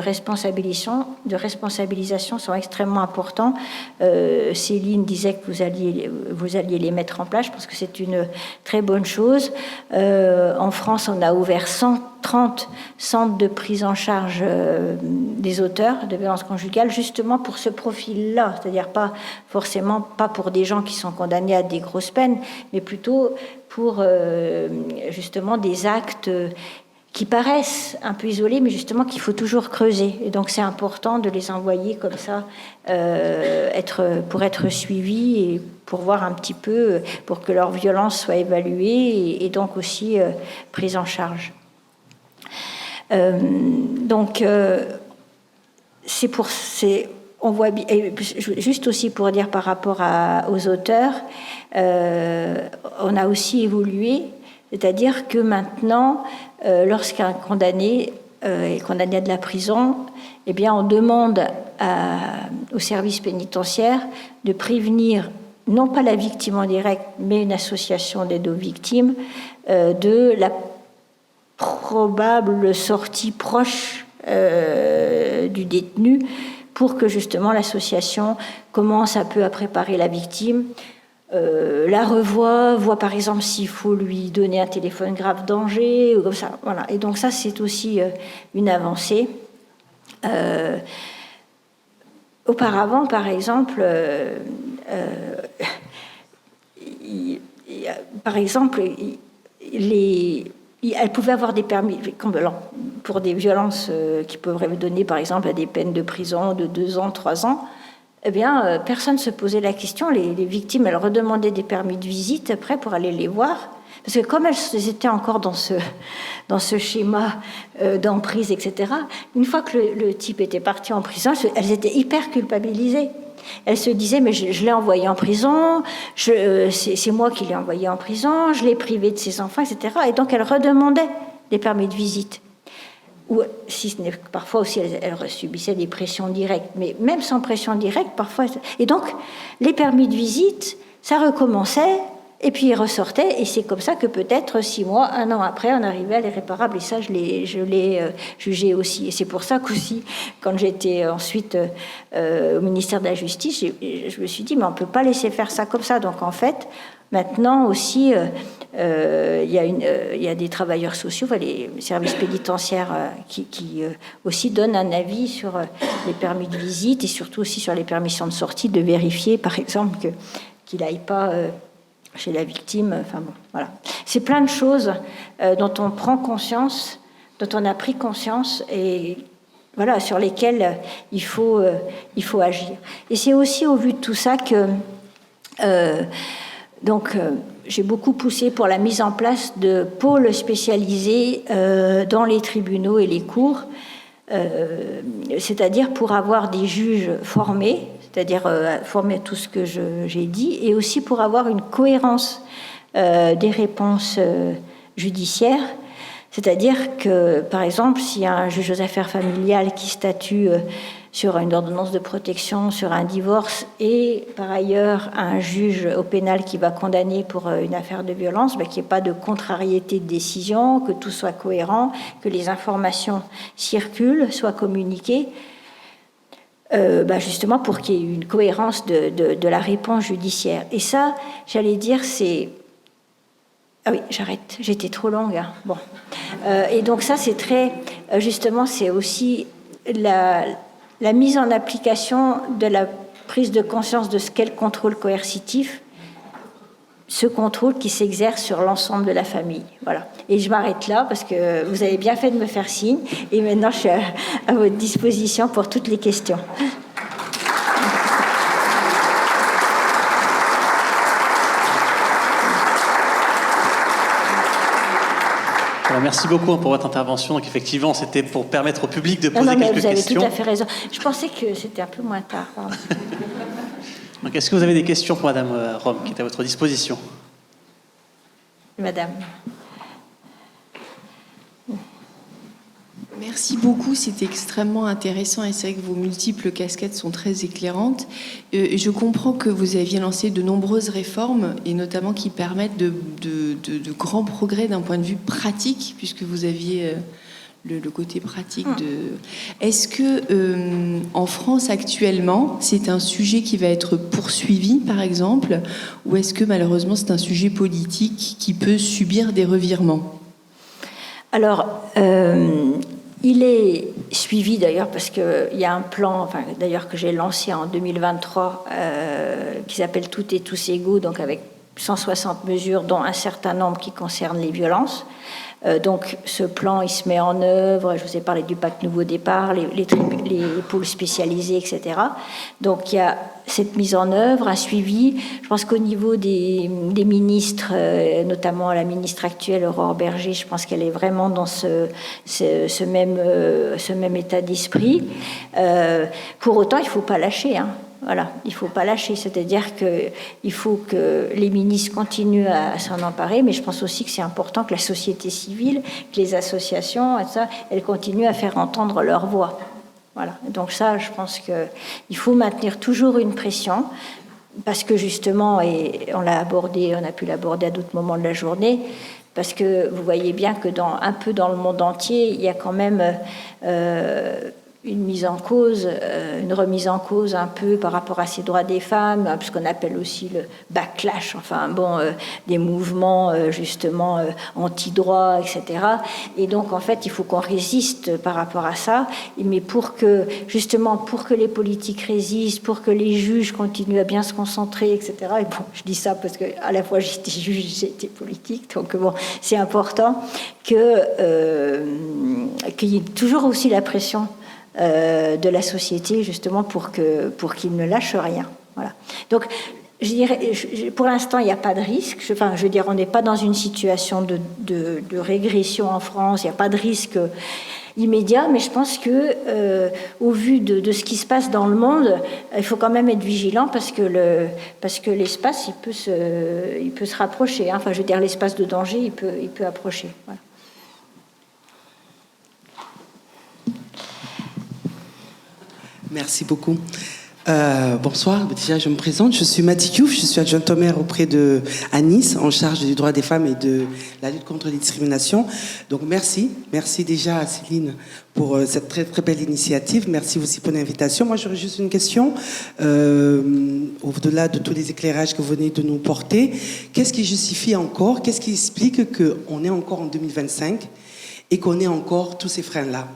responsabilisation sont extrêmement importants. Céline disait que vous alliez les mettre en place. Je pense que c'est une très bonne chose. En France, on a ouvert 130 centres de prise en charge des auteurs de violences conjugales, justement pour ce profil-là, c'est-à-dire pas pour des gens qui sont condamnés à des grosses peines, mais plutôt pour justement des actes qui paraissent un peu isolés, mais justement qu'il faut toujours creuser. Et donc c'est important de les envoyer comme ça, pour être suivis et pour voir un petit peu, pour que leur violence soit évaluée et donc aussi prise en charge. On voit juste aussi pour dire par rapport aux auteurs, on a aussi évolué, c'est-à-dire que maintenant, lorsqu'un condamné est condamné à de la prison, eh bien, on demande au service pénitentiaire de prévenir non pas la victime en direct, mais une association d'aide aux victimes de la probable sortie proche du détenu, pour que justement l'association commence un peu à préparer la victime, la voit par exemple s'il faut lui donner un téléphone grave danger, ou comme ça. Voilà. Et donc ça, c'est aussi une avancée. Auparavant, par exemple, elle pouvait avoir des permis pour des violences qui peuvent donner, par exemple, à des peines de prison de 2 ans, 3 ans. Eh bien, personne ne se posait la question. Les victimes, elles redemandaient des permis de visite après pour aller les voir. Parce que comme elles étaient encore dans ce schéma d'emprise, etc., une fois que le type était parti en prison, elles étaient hyper culpabilisées. Elle se disait, mais je l'ai envoyé en prison, c'est moi qui l'ai envoyé en prison, je l'ai privé de ses enfants, etc. Et donc, elle redemandait des permis de visite. Ou, si ce n'est que parfois aussi, elle subissait des pressions directes. Mais même sans pression directe, parfois... Et donc, les permis de visite, ça recommençait, et puis ils ressortaient, et c'est comme ça que peut-être 6 mois, 1 an après, on arrivait à l'irréparable. Et ça, je l'ai jugé aussi. Et c'est pour ça qu'aussi, quand j'étais ensuite au ministère de la Justice, je me suis dit, mais on ne peut pas laisser faire ça comme ça. Donc en fait, maintenant aussi, il y a des travailleurs sociaux, les services pénitentiaires qui aussi donnent un avis sur les permis de visite et surtout aussi sur les permissions de sortie, de vérifier, par exemple, qu'il n'aille pas... chez la victime, enfin bon, voilà. C'est plein de choses dont on prend conscience, dont on a pris conscience et voilà, sur lesquelles il faut agir. Et c'est aussi au vu de tout ça que j'ai beaucoup poussé pour la mise en place de pôles spécialisés dans les tribunaux et les cours, c'est-à-dire pour avoir des juges formés, c'est-à-dire former tout ce que j'ai dit, et aussi pour avoir une cohérence des réponses judiciaires. C'est-à-dire que, par exemple, s'il y a un juge aux affaires familiales qui statue sur une ordonnance de protection, sur un divorce, et par ailleurs un juge au pénal qui va condamner pour une affaire de violence, qu'il n'y ait pas de contrariété de décision, que tout soit cohérent, que les informations circulent, soient communiquées, justement pour qu'il y ait une cohérence de la réponse judiciaire. Et ça, j'allais dire, c'est... Ah oui, j'arrête, j'étais trop longue. Hein. Bon. Et donc ça, c'est très... justement, c'est aussi la mise en application de la prise de conscience de ce qu'est le contrôle coercitif, ce contrôle qui s'exerce sur l'ensemble de la famille. Voilà. Et je m'arrête là parce que vous avez bien fait de me faire signe. Et maintenant, je suis à votre disposition pour toutes les questions. Merci beaucoup pour votre intervention. Donc effectivement, c'était pour permettre au public de poser quelques questions. Vous avez tout à fait raison. Je pensais que c'était un peu moins tard. Donc, est-ce que vous avez des questions pour Madame Rome, qui est à votre disposition? Madame. Merci beaucoup, c'était extrêmement intéressant et c'est vrai que vos multiples casquettes sont très éclairantes. Je comprends que vous aviez lancé de nombreuses réformes et notamment qui permettent de grands progrès d'un point de vue pratique, puisque vous aviez le côté pratique de... Est-ce que en France actuellement, c'est un sujet qui va être poursuivi, par exemple, ou est-ce que malheureusement c'est un sujet politique qui peut subir des revirements? Alors, il est suivi d'ailleurs parce qu'il y a un plan, d'ailleurs que j'ai lancé en 2023, qui s'appelle Toutes et tous égaux, donc avec 160 mesures, dont un certain nombre qui concernent les violences. Donc ce plan, il se met en œuvre. Je vous ai parlé du pacte Nouveau Départ, les pôles spécialisés, etc. Donc il y a cette mise en œuvre, un suivi. Je pense qu'au niveau des ministres, notamment la ministre actuelle, Aurore Bergé, je pense qu'elle est vraiment dans ce même état d'esprit. Pour autant, il ne faut pas lâcher, hein. Voilà, il ne faut pas lâcher, c'est-à-dire qu'il faut que les ministres continuent à s'en emparer, mais je pense aussi que c'est important que la société civile, que les associations, elles continuent à faire entendre leur voix. Voilà, donc ça, je pense qu'il faut maintenir toujours une pression, parce que justement, et on a pu l'aborder à d'autres moments de la journée, parce que vous voyez bien que un peu dans le monde entier, il y a quand même... une remise en cause un peu par rapport à ces droits des femmes, ce qu'on appelle aussi le backlash, des mouvements justement anti-droits, etc. Et donc en fait, il faut qu'on résiste par rapport à ça, mais pour que les politiques résistent, pour que les juges continuent à bien se concentrer, etc. Et bon, je dis ça parce que à la fois j'étais juge, j'ai été politique, donc bon, c'est important qu'il y ait toujours aussi la pression de la société, justement, pour qu'ils ne lâchent rien. Voilà. Donc, je dirais, pour l'instant, il n'y a pas de risque. Je veux dire, on n'est pas dans une situation de régression en France, il n'y a pas de risque immédiat, mais je pense que, au vu de ce qui se passe dans le monde, il faut quand même être vigilant parce que l'espace, il peut se rapprocher. Hein. Je veux dire, l'espace de danger, il peut approcher. Voilà. Merci beaucoup. Bonsoir, déjà je me présente, je suis Mathie Diouf, je suis adjointe au maire à Nice, en charge du droit des femmes et de la lutte contre les discriminations. Donc merci déjà à Céline pour cette très très belle initiative, merci aussi pour l'invitation. Moi j'aurais juste une question, au-delà de tous les éclairages que vous venez de nous porter, qu'est-ce qui justifie encore, qu'est-ce qui explique qu'on est encore en 2025 et qu'on ait encore tous ces freins-là?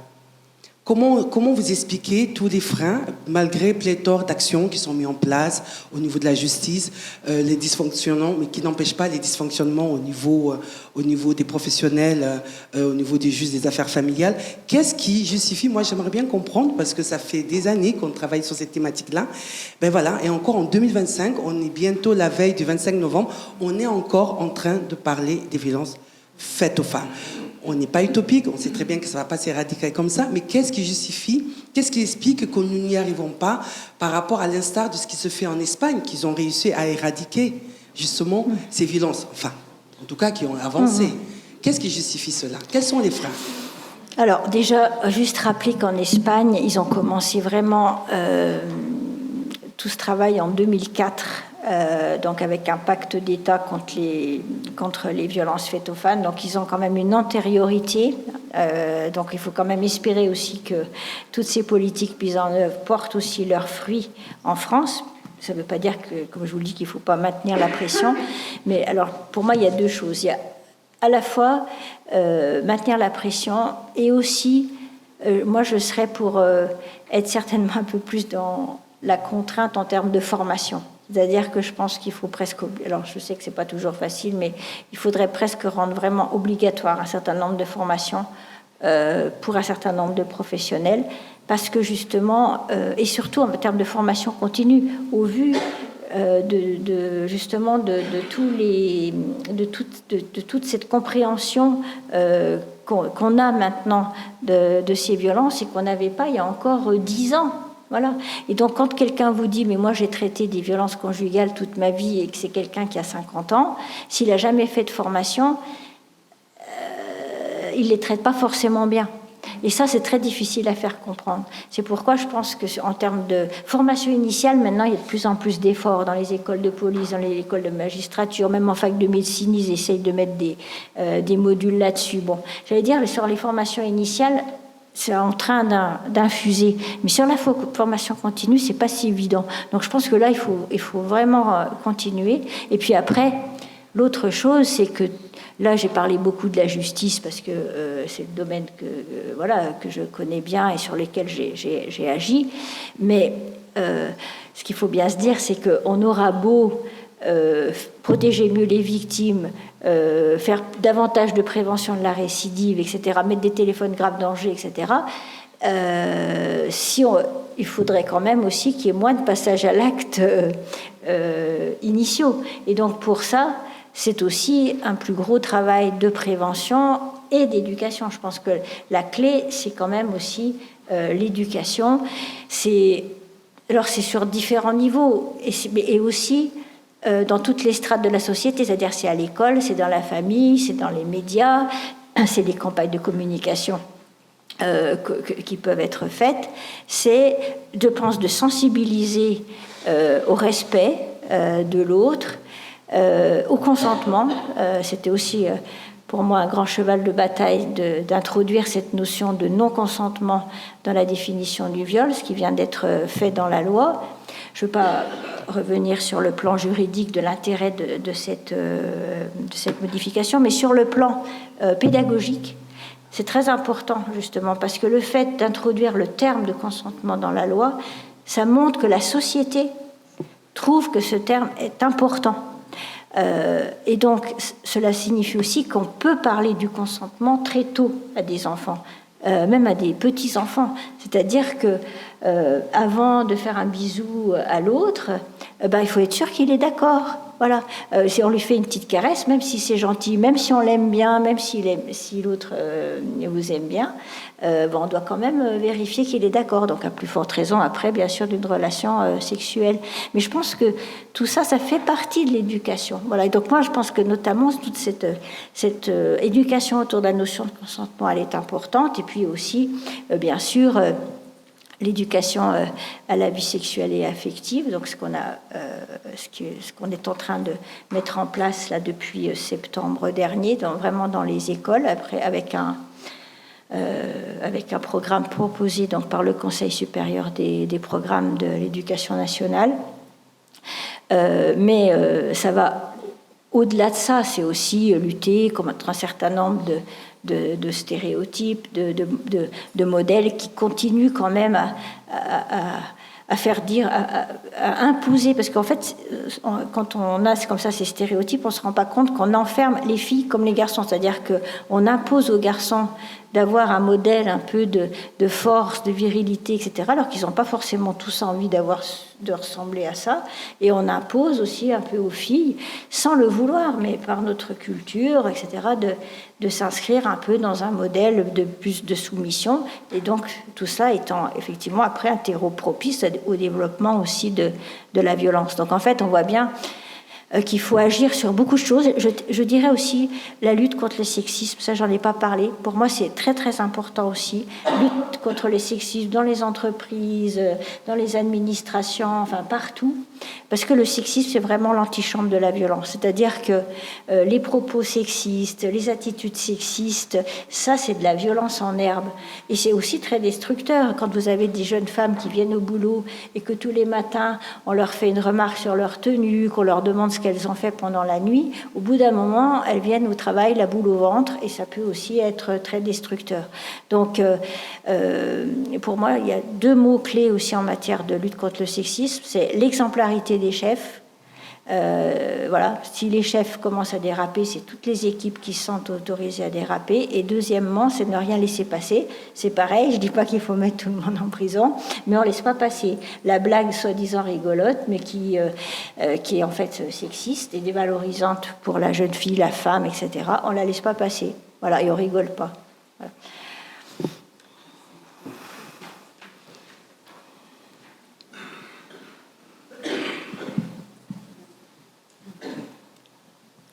Comment vous expliquez tous les freins, malgré pléthore d'actions qui sont mises en place au niveau de la justice, les dysfonctionnements, mais qui n'empêchent pas les dysfonctionnements au niveau des professionnels, au niveau des juges des affaires familiales? Qu'est-ce qui justifie? Moi, j'aimerais bien comprendre, parce que ça fait des années qu'on travaille sur cette thématique-là. Ben voilà, et encore en 2025, on est bientôt la veille du 25 novembre, on est encore en train de parler des violences faites aux femmes. on n'est pas utopique, on sait très bien que ça ne va pas s'éradiquer comme ça, mais qu'est-ce qui justifie, qu'est-ce qui explique que nous n'y arrivons pas par rapport à l'instar de ce qui se fait en Espagne, qu'ils ont réussi à éradiquer justement ces violences, enfin, en tout cas qui ont avancé. Qu'est-ce qui justifie cela? Quels sont les freins? Alors déjà, juste rappeler qu'en Espagne, ils ont commencé vraiment tout ce travail en 2004, donc avec un pacte d'État contre les violences faites aux femmes. Donc ils ont quand même une antériorité. Donc il faut quand même espérer aussi que toutes ces politiques mises en œuvre portent aussi leurs fruits en France. Ça ne veut pas dire que, comme je vous le dis, qu'il ne faut pas maintenir la pression. Mais alors, pour moi, il y a deux choses. Il y a à la fois maintenir la pression et aussi, moi, je serais pour être certainement un peu plus dans la contrainte en termes de formation. C'est-à-dire que je pense qu'il faut presque... Alors, je sais que ce n'est pas toujours facile, mais il faudrait presque rendre vraiment obligatoire un certain nombre de formations pour un certain nombre de professionnels, parce que justement, et surtout en termes de formation continue, au vu justement de toute cette compréhension qu'on a maintenant de ces violences et qu'on n'avait pas il y a encore 10 ans. Voilà. Et donc, quand quelqu'un vous dit « mais moi, j'ai traité des violences conjugales toute ma vie » et que c'est quelqu'un qui a 50 ans, s'il n'a jamais fait de formation, il ne les traite pas forcément bien. Et ça, c'est très difficile à faire comprendre. C'est pourquoi je pense qu'en termes de formation initiale, maintenant, il y a de plus en plus d'efforts dans les écoles de police, dans les écoles de magistrature, même en fac de médecine, ils essayent de mettre des modules là-dessus. Bon, j'allais dire, sur les formations initiales, c'est en train d'infuser. Mais sur la formation continue, c'est pas si évident. Donc je pense que là, il faut vraiment continuer. Et puis après, l'autre chose, c'est que là, j'ai parlé beaucoup de la justice parce que c'est le domaine que je connais bien et sur lequel j'ai agi. Mais ce qu'il faut bien se dire, c'est qu'on aura beau protéger mieux les victimes, faire davantage de prévention de la récidive, etc., mettre des téléphones grave danger, etc., il faudrait quand même aussi qu'il y ait moins de passages à l'acte initiaux. Et donc pour ça, c'est aussi un plus gros travail de prévention et d'éducation. Je pense que la clé, c'est quand même aussi l'éducation. Alors c'est sur différents niveaux et aussi dans toutes les strates de la société, c'est-à-dire c'est à l'école, c'est dans la famille, c'est dans les médias, c'est des campagnes de communication qui peuvent être faites. C'est, je pense, de sensibiliser au respect de l'autre, au consentement. C'était aussi pour moi un grand cheval de bataille d'introduire cette notion de non-consentement dans la définition du viol, ce qui vient d'être fait dans la loi. Je ne veux pas revenir sur le plan juridique de l'intérêt de cette modification, mais sur le plan pédagogique, c'est très important justement, parce que le fait d'introduire le terme de consentement dans la loi, ça montre que la société trouve que ce terme est important. Et donc, cela signifie aussi qu'on peut parler du consentement très tôt à des enfants, même à des petits-enfants. C'est-à-dire que avant de faire un bisou à l'autre, il faut être sûr qu'il est d'accord. Voilà. Si on lui fait une petite caresse, même si c'est gentil, même si on l'aime bien, même si l'autre vous aime bien, on doit quand même vérifier qu'il est d'accord. Donc, à plus forte raison, après, bien sûr, d'une relation sexuelle. Mais je pense que tout ça, ça fait partie de l'éducation. Voilà. Et donc, moi, je pense que notamment, toute cette éducation autour de la notion de consentement, elle est importante. Et puis aussi, bien sûr, l'éducation à la vie sexuelle et affective, donc ce qu'on est en train de mettre en place là depuis septembre dernier, vraiment dans les écoles, après avec un programme proposé donc par le Conseil supérieur des programmes de l'éducation nationale. Mais ça va au-delà de ça, c'est aussi lutter contre un certain nombre de stéréotypes, de modèles qui continuent quand même à faire dire, à imposer, parce qu'en fait, quand on a comme ça ces stéréotypes, on ne se rend pas compte qu'on enferme les filles comme les garçons, c'est-à-dire qu'on impose aux garçons d'avoir un modèle un peu de force, de virilité, etc., alors qu'ils n'ont pas forcément tous envie de ressembler à ça. Et on impose aussi un peu aux filles, sans le vouloir, mais par notre culture, etc., de s'inscrire un peu dans un modèle de plus de soumission. Et donc, tout ça étant effectivement après un terreau propice au développement aussi de la violence. Donc, en fait, on voit bien qu'il faut agir sur beaucoup de choses. Je dirais aussi la lutte contre le sexisme, ça j'en ai pas parlé. Pour moi c'est très très important aussi. Lutte contre le sexisme dans les entreprises, dans les administrations, enfin partout. Parce que le sexisme c'est vraiment l'antichambre de la violence. C'est-à-dire que les propos sexistes, les attitudes sexistes, ça c'est de la violence en herbe. Et c'est aussi très destructeur quand vous avez des jeunes femmes qui viennent au boulot et que tous les matins on leur fait une remarque sur leur tenue, qu'on leur demande ce qu'elles ont fait pendant la nuit, au bout d'un moment, elles viennent au travail, la boule au ventre, et ça peut aussi être très destructeur. Donc, pour moi, il y a 2 mots clés aussi en matière de lutte contre le sexisme, c'est l'exemplarité des chefs. Voilà, si les chefs commencent à déraper, c'est toutes les équipes qui se sentent autorisées à déraper. Et deuxièmement, c'est ne rien laisser passer. C'est pareil, je dis pas qu'il faut mettre tout le monde en prison, mais on laisse pas passer la blague soi-disant rigolote, mais qui est en fait sexiste et dévalorisante pour la jeune fille, la femme, etc. On la laisse pas passer. Voilà, et on rigole pas. Voilà.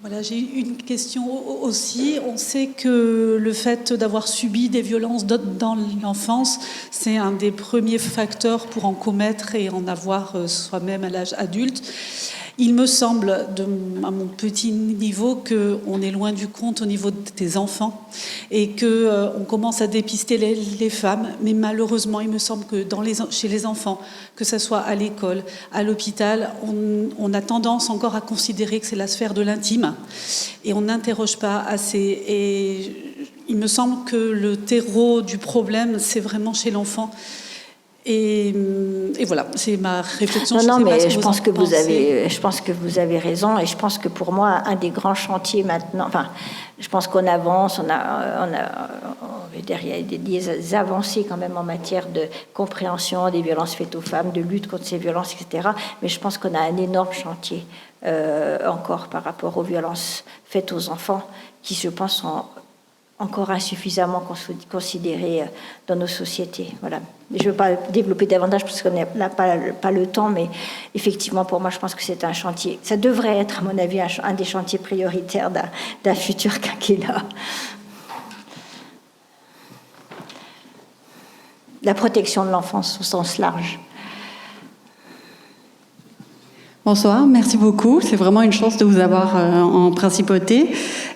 Voilà, j'ai une question aussi. On sait que le fait d'avoir subi des violences dans l'enfance, c'est un des premiers facteurs pour en commettre et en avoir soi-même à l'âge adulte. Il me semble, à mon petit niveau, qu'on est loin du compte au niveau des enfants et qu'on commence à dépister les femmes. Mais malheureusement, il me semble que chez les enfants, que ce soit à l'école, à l'hôpital, on a tendance encore à considérer que c'est la sphère de l'intime et on n'interroge pas assez. Et il me semble que le terreau du problème, c'est vraiment chez l'enfant. Et voilà, c'est ma réflexion. Non, mais je pense que vous avez raison, et je pense que pour moi, un des grands chantiers maintenant, enfin, je pense qu'on avance, il y a des avancées quand même en matière de compréhension des violences faites aux femmes, de lutte contre ces violences, etc. Mais je pense qu'on a un énorme chantier encore par rapport aux violences faites aux enfants, qui, je pense, sont encore insuffisamment considérés dans nos sociétés. Voilà. Je ne veux pas développer davantage parce qu'on n'a pas le temps, mais effectivement, pour moi, je pense que c'est un chantier. Ça devrait être, à mon avis, un des chantiers prioritaires d'un futur quinquennat. La protection de l'enfance au sens large. Bonsoir, merci beaucoup. C'est vraiment une chance de vous avoir en principauté.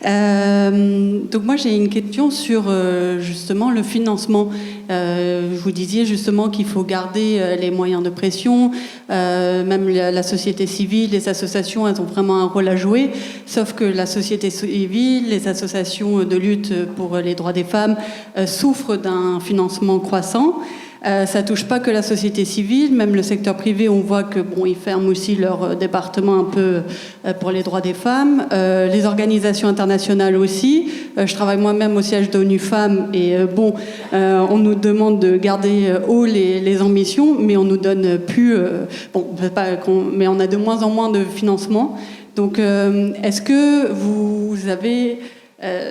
Donc moi, j'ai une question sur justement le financement. Vous disiez justement qu'il faut garder les moyens de pression. Même la société civile, les associations, elles ont vraiment un rôle à jouer. Sauf que la société civile, les associations de lutte pour les droits des femmes souffrent d'un financement croissant. Ça touche pas que la société civile, même le secteur privé, on voit que ils ferment aussi leur département un peu pour les droits des femmes. Les organisations internationales aussi. Je travaille moi-même au siège d'ONU Femmes et on nous demande de garder haut les ambitions, mais on nous donne plus. Mais on a de moins en moins de financement. Donc, est-ce que vous avez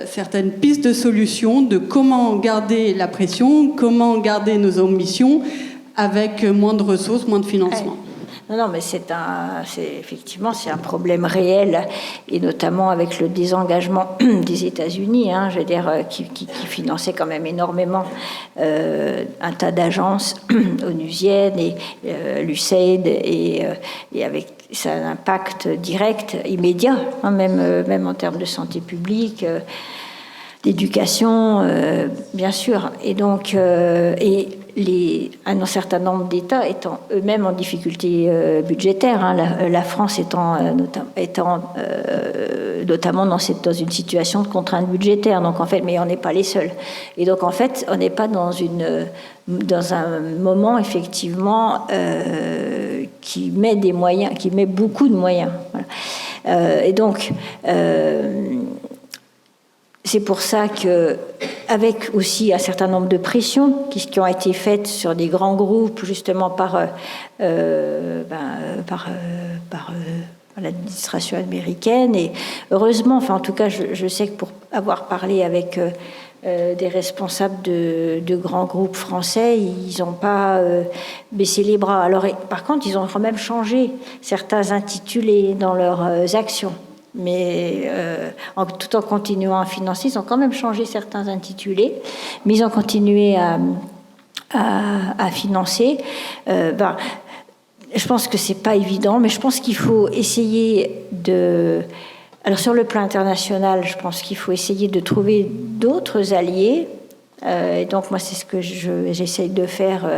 certaines pistes de solutions de comment garder la pression, comment garder nos ambitions avec moins de ressources, moins de financement? Non, mais c'est effectivement un problème réel, et notamment avec le désengagement des États-Unis, je veux dire, qui finançait quand même énormément un tas d'agences onusiennes et l'USAID, et avec ça a un impact direct, immédiat, même en termes de santé publique, d'éducation, bien sûr. Et donc, un certain nombre d'États étant eux-mêmes en difficulté budgétaire, la France étant notamment dans une situation de contrainte budgétaire. Donc en fait, mais on n'est pas les seuls. Et donc en fait, on n'est pas dans un moment effectivement qui met des moyens, qui met beaucoup de moyens. Voilà. Et donc c'est pour ça que avec aussi un certain nombre de pressions qui ont été faites sur des grands groupes, justement par l'administration américaine. Et heureusement, enfin en tout cas, je sais que pour avoir parlé avec des responsables de grands groupes français, ils n'ont pas baissé les bras. Alors, par contre, ils ont quand même changé certains intitulés dans leurs actions. Mais tout en continuant à financer, ils ont quand même changé certains intitulés, mais ils ont continué à financer. Je pense que c'est pas évident, mais je pense qu'il faut essayer de... Alors sur le plan international, je pense qu'il faut essayer de trouver d'autres alliés. Et donc moi, c'est ce que j'essaye de faire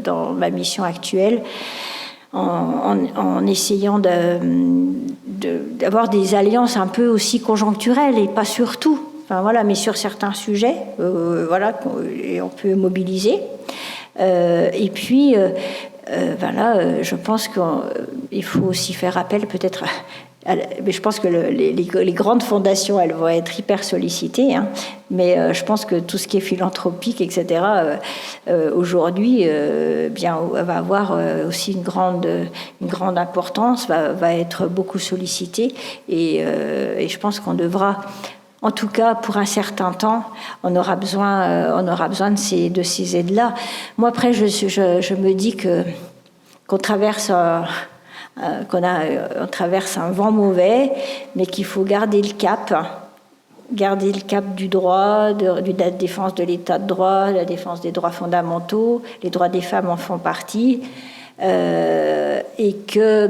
dans ma mission actuelle, en essayant d'avoir des alliances un peu aussi conjoncturelles et pas sur tout. Enfin, voilà, mais sur certains sujets, voilà, on peut mobiliser. Et puis, je pense qu'il faut aussi faire appel peut-être mais je pense que les grandes fondations, elles vont être hyper sollicitées, hein, mais je pense que tout ce qui est philanthropique, etc., aujourd'hui, va avoir aussi une grande importance, va être beaucoup sollicité, et je pense qu'on devra, en tout cas pour un certain temps, on aura besoin de ces aides-là. Moi, après, je me dis qu'on traverse on traverse un vent mauvais, mais qu'il faut garder le cap du droit, de la défense de l'état de droit, de la défense des droits fondamentaux. Les droits des femmes en font partie. Et que,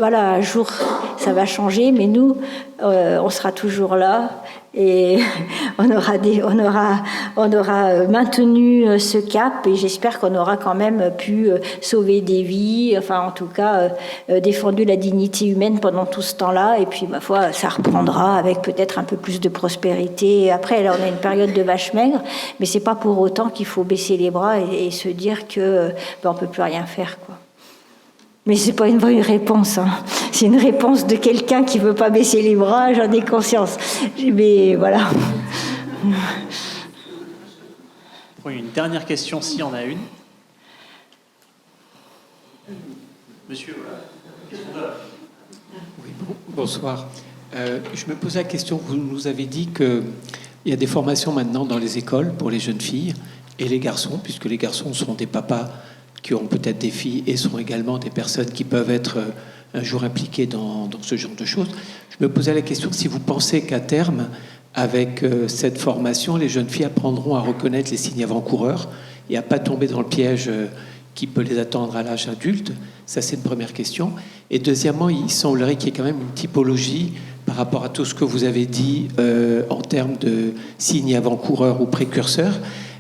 un jour, ça va changer, mais nous, on sera toujours là. Et on aura maintenu ce cap, et j'espère qu'on aura quand même pu sauver des vies, enfin en tout cas défendu la dignité humaine pendant tout ce temps-là. Et puis ma foi, ça reprendra avec peut-être un peu plus de prospérité. Et après, là, on a une période de vache maigre, mais c'est pas pour autant qu'il faut baisser les bras et se dire que on peut plus rien faire, quoi. Mais c'est pas une vraie réponse, hein. C'est une réponse de quelqu'un qui veut pas baisser les bras, j'en ai conscience. Mais voilà. Une dernière question, s'il y en a une. Monsieur, oui, bonsoir. Je me posais la question, vous nous avez dit qu'il y a des formations maintenant dans les écoles pour les jeunes filles et les garçons, puisque les garçons sont des papas qui ont peut-être des filles et sont également des personnes qui peuvent être un jour impliquées dans ce genre de choses. Je me posais la question si vous pensez qu'à terme, avec cette formation, les jeunes filles apprendront à reconnaître les signes avant-coureurs et à ne pas tomber dans le piège qui peut les attendre à l'âge adulte. Ça, c'est une première question. Et deuxièmement, il semblerait qu'il y ait quand même une typologie par rapport à tout ce que vous avez dit en termes de signes avant-coureurs ou précurseurs.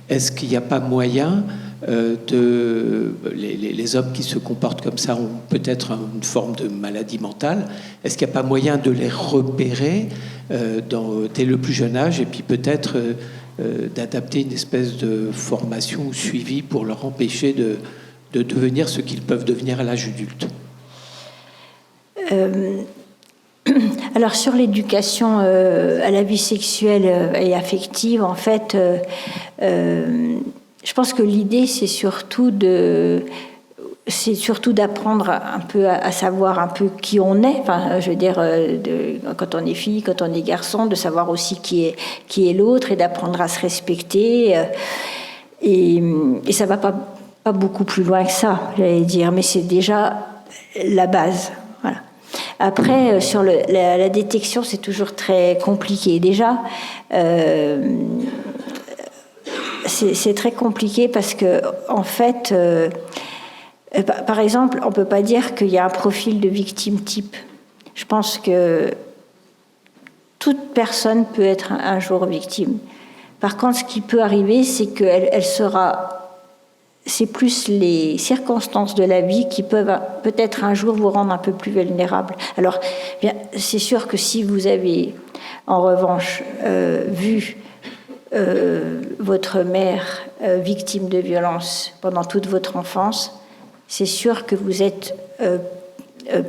Est-ce qu'il n'y a pas moyen les hommes qui se comportent comme ça ont peut-être une forme de maladie mentale. Est-ce qu'il n'y a pas moyen de les repérer dès le plus jeune âge et puis peut-être d'adapter une espèce de formation ou suivi pour leur empêcher de devenir ce qu'ils peuvent devenir à l'âge adulte? Alors sur l'éducation à la vie sexuelle et affective, en fait, je pense que l'idée, c'est surtout d'apprendre un peu à savoir un peu qui on est. Enfin, je veux dire, quand on est fille, quand on est garçon, de savoir aussi qui est l'autre et d'apprendre à se respecter. Et ça va pas beaucoup plus loin que ça, j'allais dire, mais c'est déjà la base. Voilà. Après, sur la détection, c'est toujours très compliqué. Déjà, c'est très compliqué parce que, en fait, par exemple, on ne peut pas dire qu'il y a un profil de victime type. Je pense que toute personne peut être un jour victime. Par contre, ce qui peut arriver, c'est qu'elle sera... C'est plus les circonstances de la vie qui peuvent peut-être un jour vous rendre un peu plus vulnérable. Alors, bien, c'est sûr que si vous avez, en revanche, vu votre mère victime de violence pendant toute votre enfance, c'est sûr que vous êtes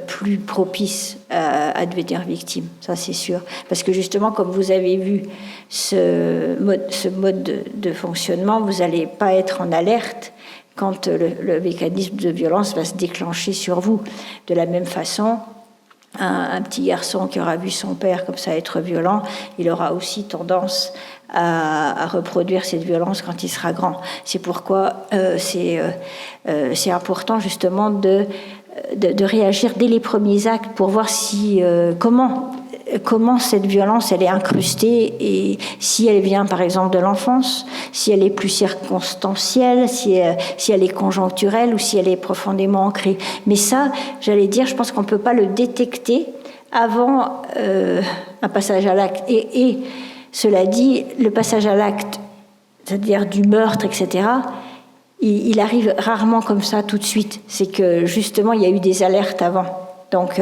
plus propice à devenir victime, ça c'est sûr. Parce que justement, comme vous avez vu ce mode de fonctionnement, vous n'allez pas être en alerte quand le mécanisme de violence va se déclencher sur vous. De la même façon, un petit garçon qui aura vu son père comme ça être violent, il aura aussi tendance à reproduire cette violence quand il sera grand. C'est pourquoi c'est important justement de réagir dès les premiers actes pour voir comment cette violence elle est incrustée et si elle vient par exemple de l'enfance, si elle est plus circonstancielle, si elle est conjoncturelle ou si elle est profondément ancrée. Mais ça, j'allais dire, je pense qu'on ne peut pas le détecter avant un passage à l'acte. Et cela dit, le passage à l'acte, c'est-à-dire du meurtre, etc., il arrive rarement comme ça tout de suite. C'est que justement, il y a eu des alertes avant. Donc,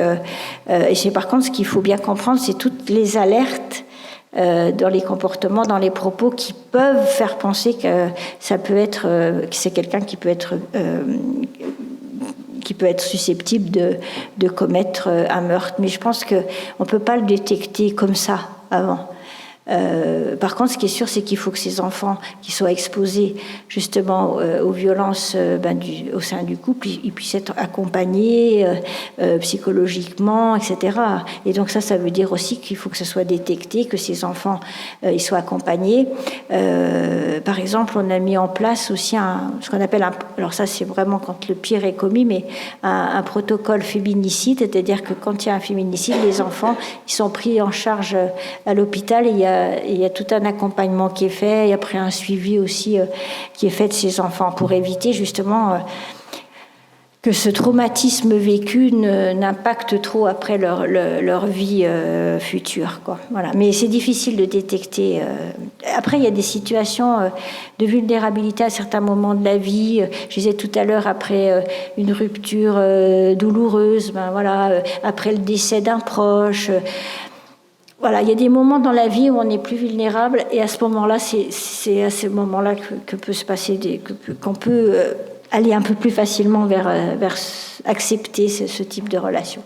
et c'est par contre ce qu'il faut bien comprendre, c'est toutes les alertes dans les comportements, dans les propos qui peuvent faire penser que ça peut être, que c'est quelqu'un qui peut être susceptible de commettre un meurtre. Mais je pense qu'on ne peut pas le détecter comme ça avant. Par contre, ce qui est sûr, c'est qu'il faut que ces enfants qui soient exposés justement aux violences au sein du couple, ils puissent être accompagnés psychologiquement, etc. Et donc ça veut dire aussi qu'il faut que ce soit détecté, que ces enfants ils soient accompagnés. Par exemple, on a mis en place aussi ce qu'on appelle alors ça c'est vraiment quand le pire est commis, mais un protocole féminicide, c'est-à-dire que quand il y a un féminicide, les enfants ils sont pris en charge à l'hôpital et il y a tout un accompagnement qui est fait et après un suivi aussi qui est fait de ces enfants pour éviter justement que ce traumatisme vécu n'impacte trop après leur vie future, quoi. Voilà. Mais c'est difficile de détecter. Après, il y a des situations de vulnérabilité à certains moments de la vie. Je disais tout à l'heure, après une rupture douloureuse, après le décès d'un proche. Voilà, il y a des moments dans la vie où on est plus vulnérable et à ce moment-là, c'est à ce moment-là que peut se passer qu'on peut aller un peu plus facilement vers accepter ce type de relation.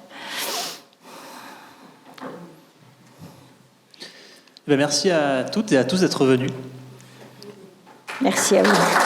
Merci à toutes et à tous d'être venus. Merci à vous.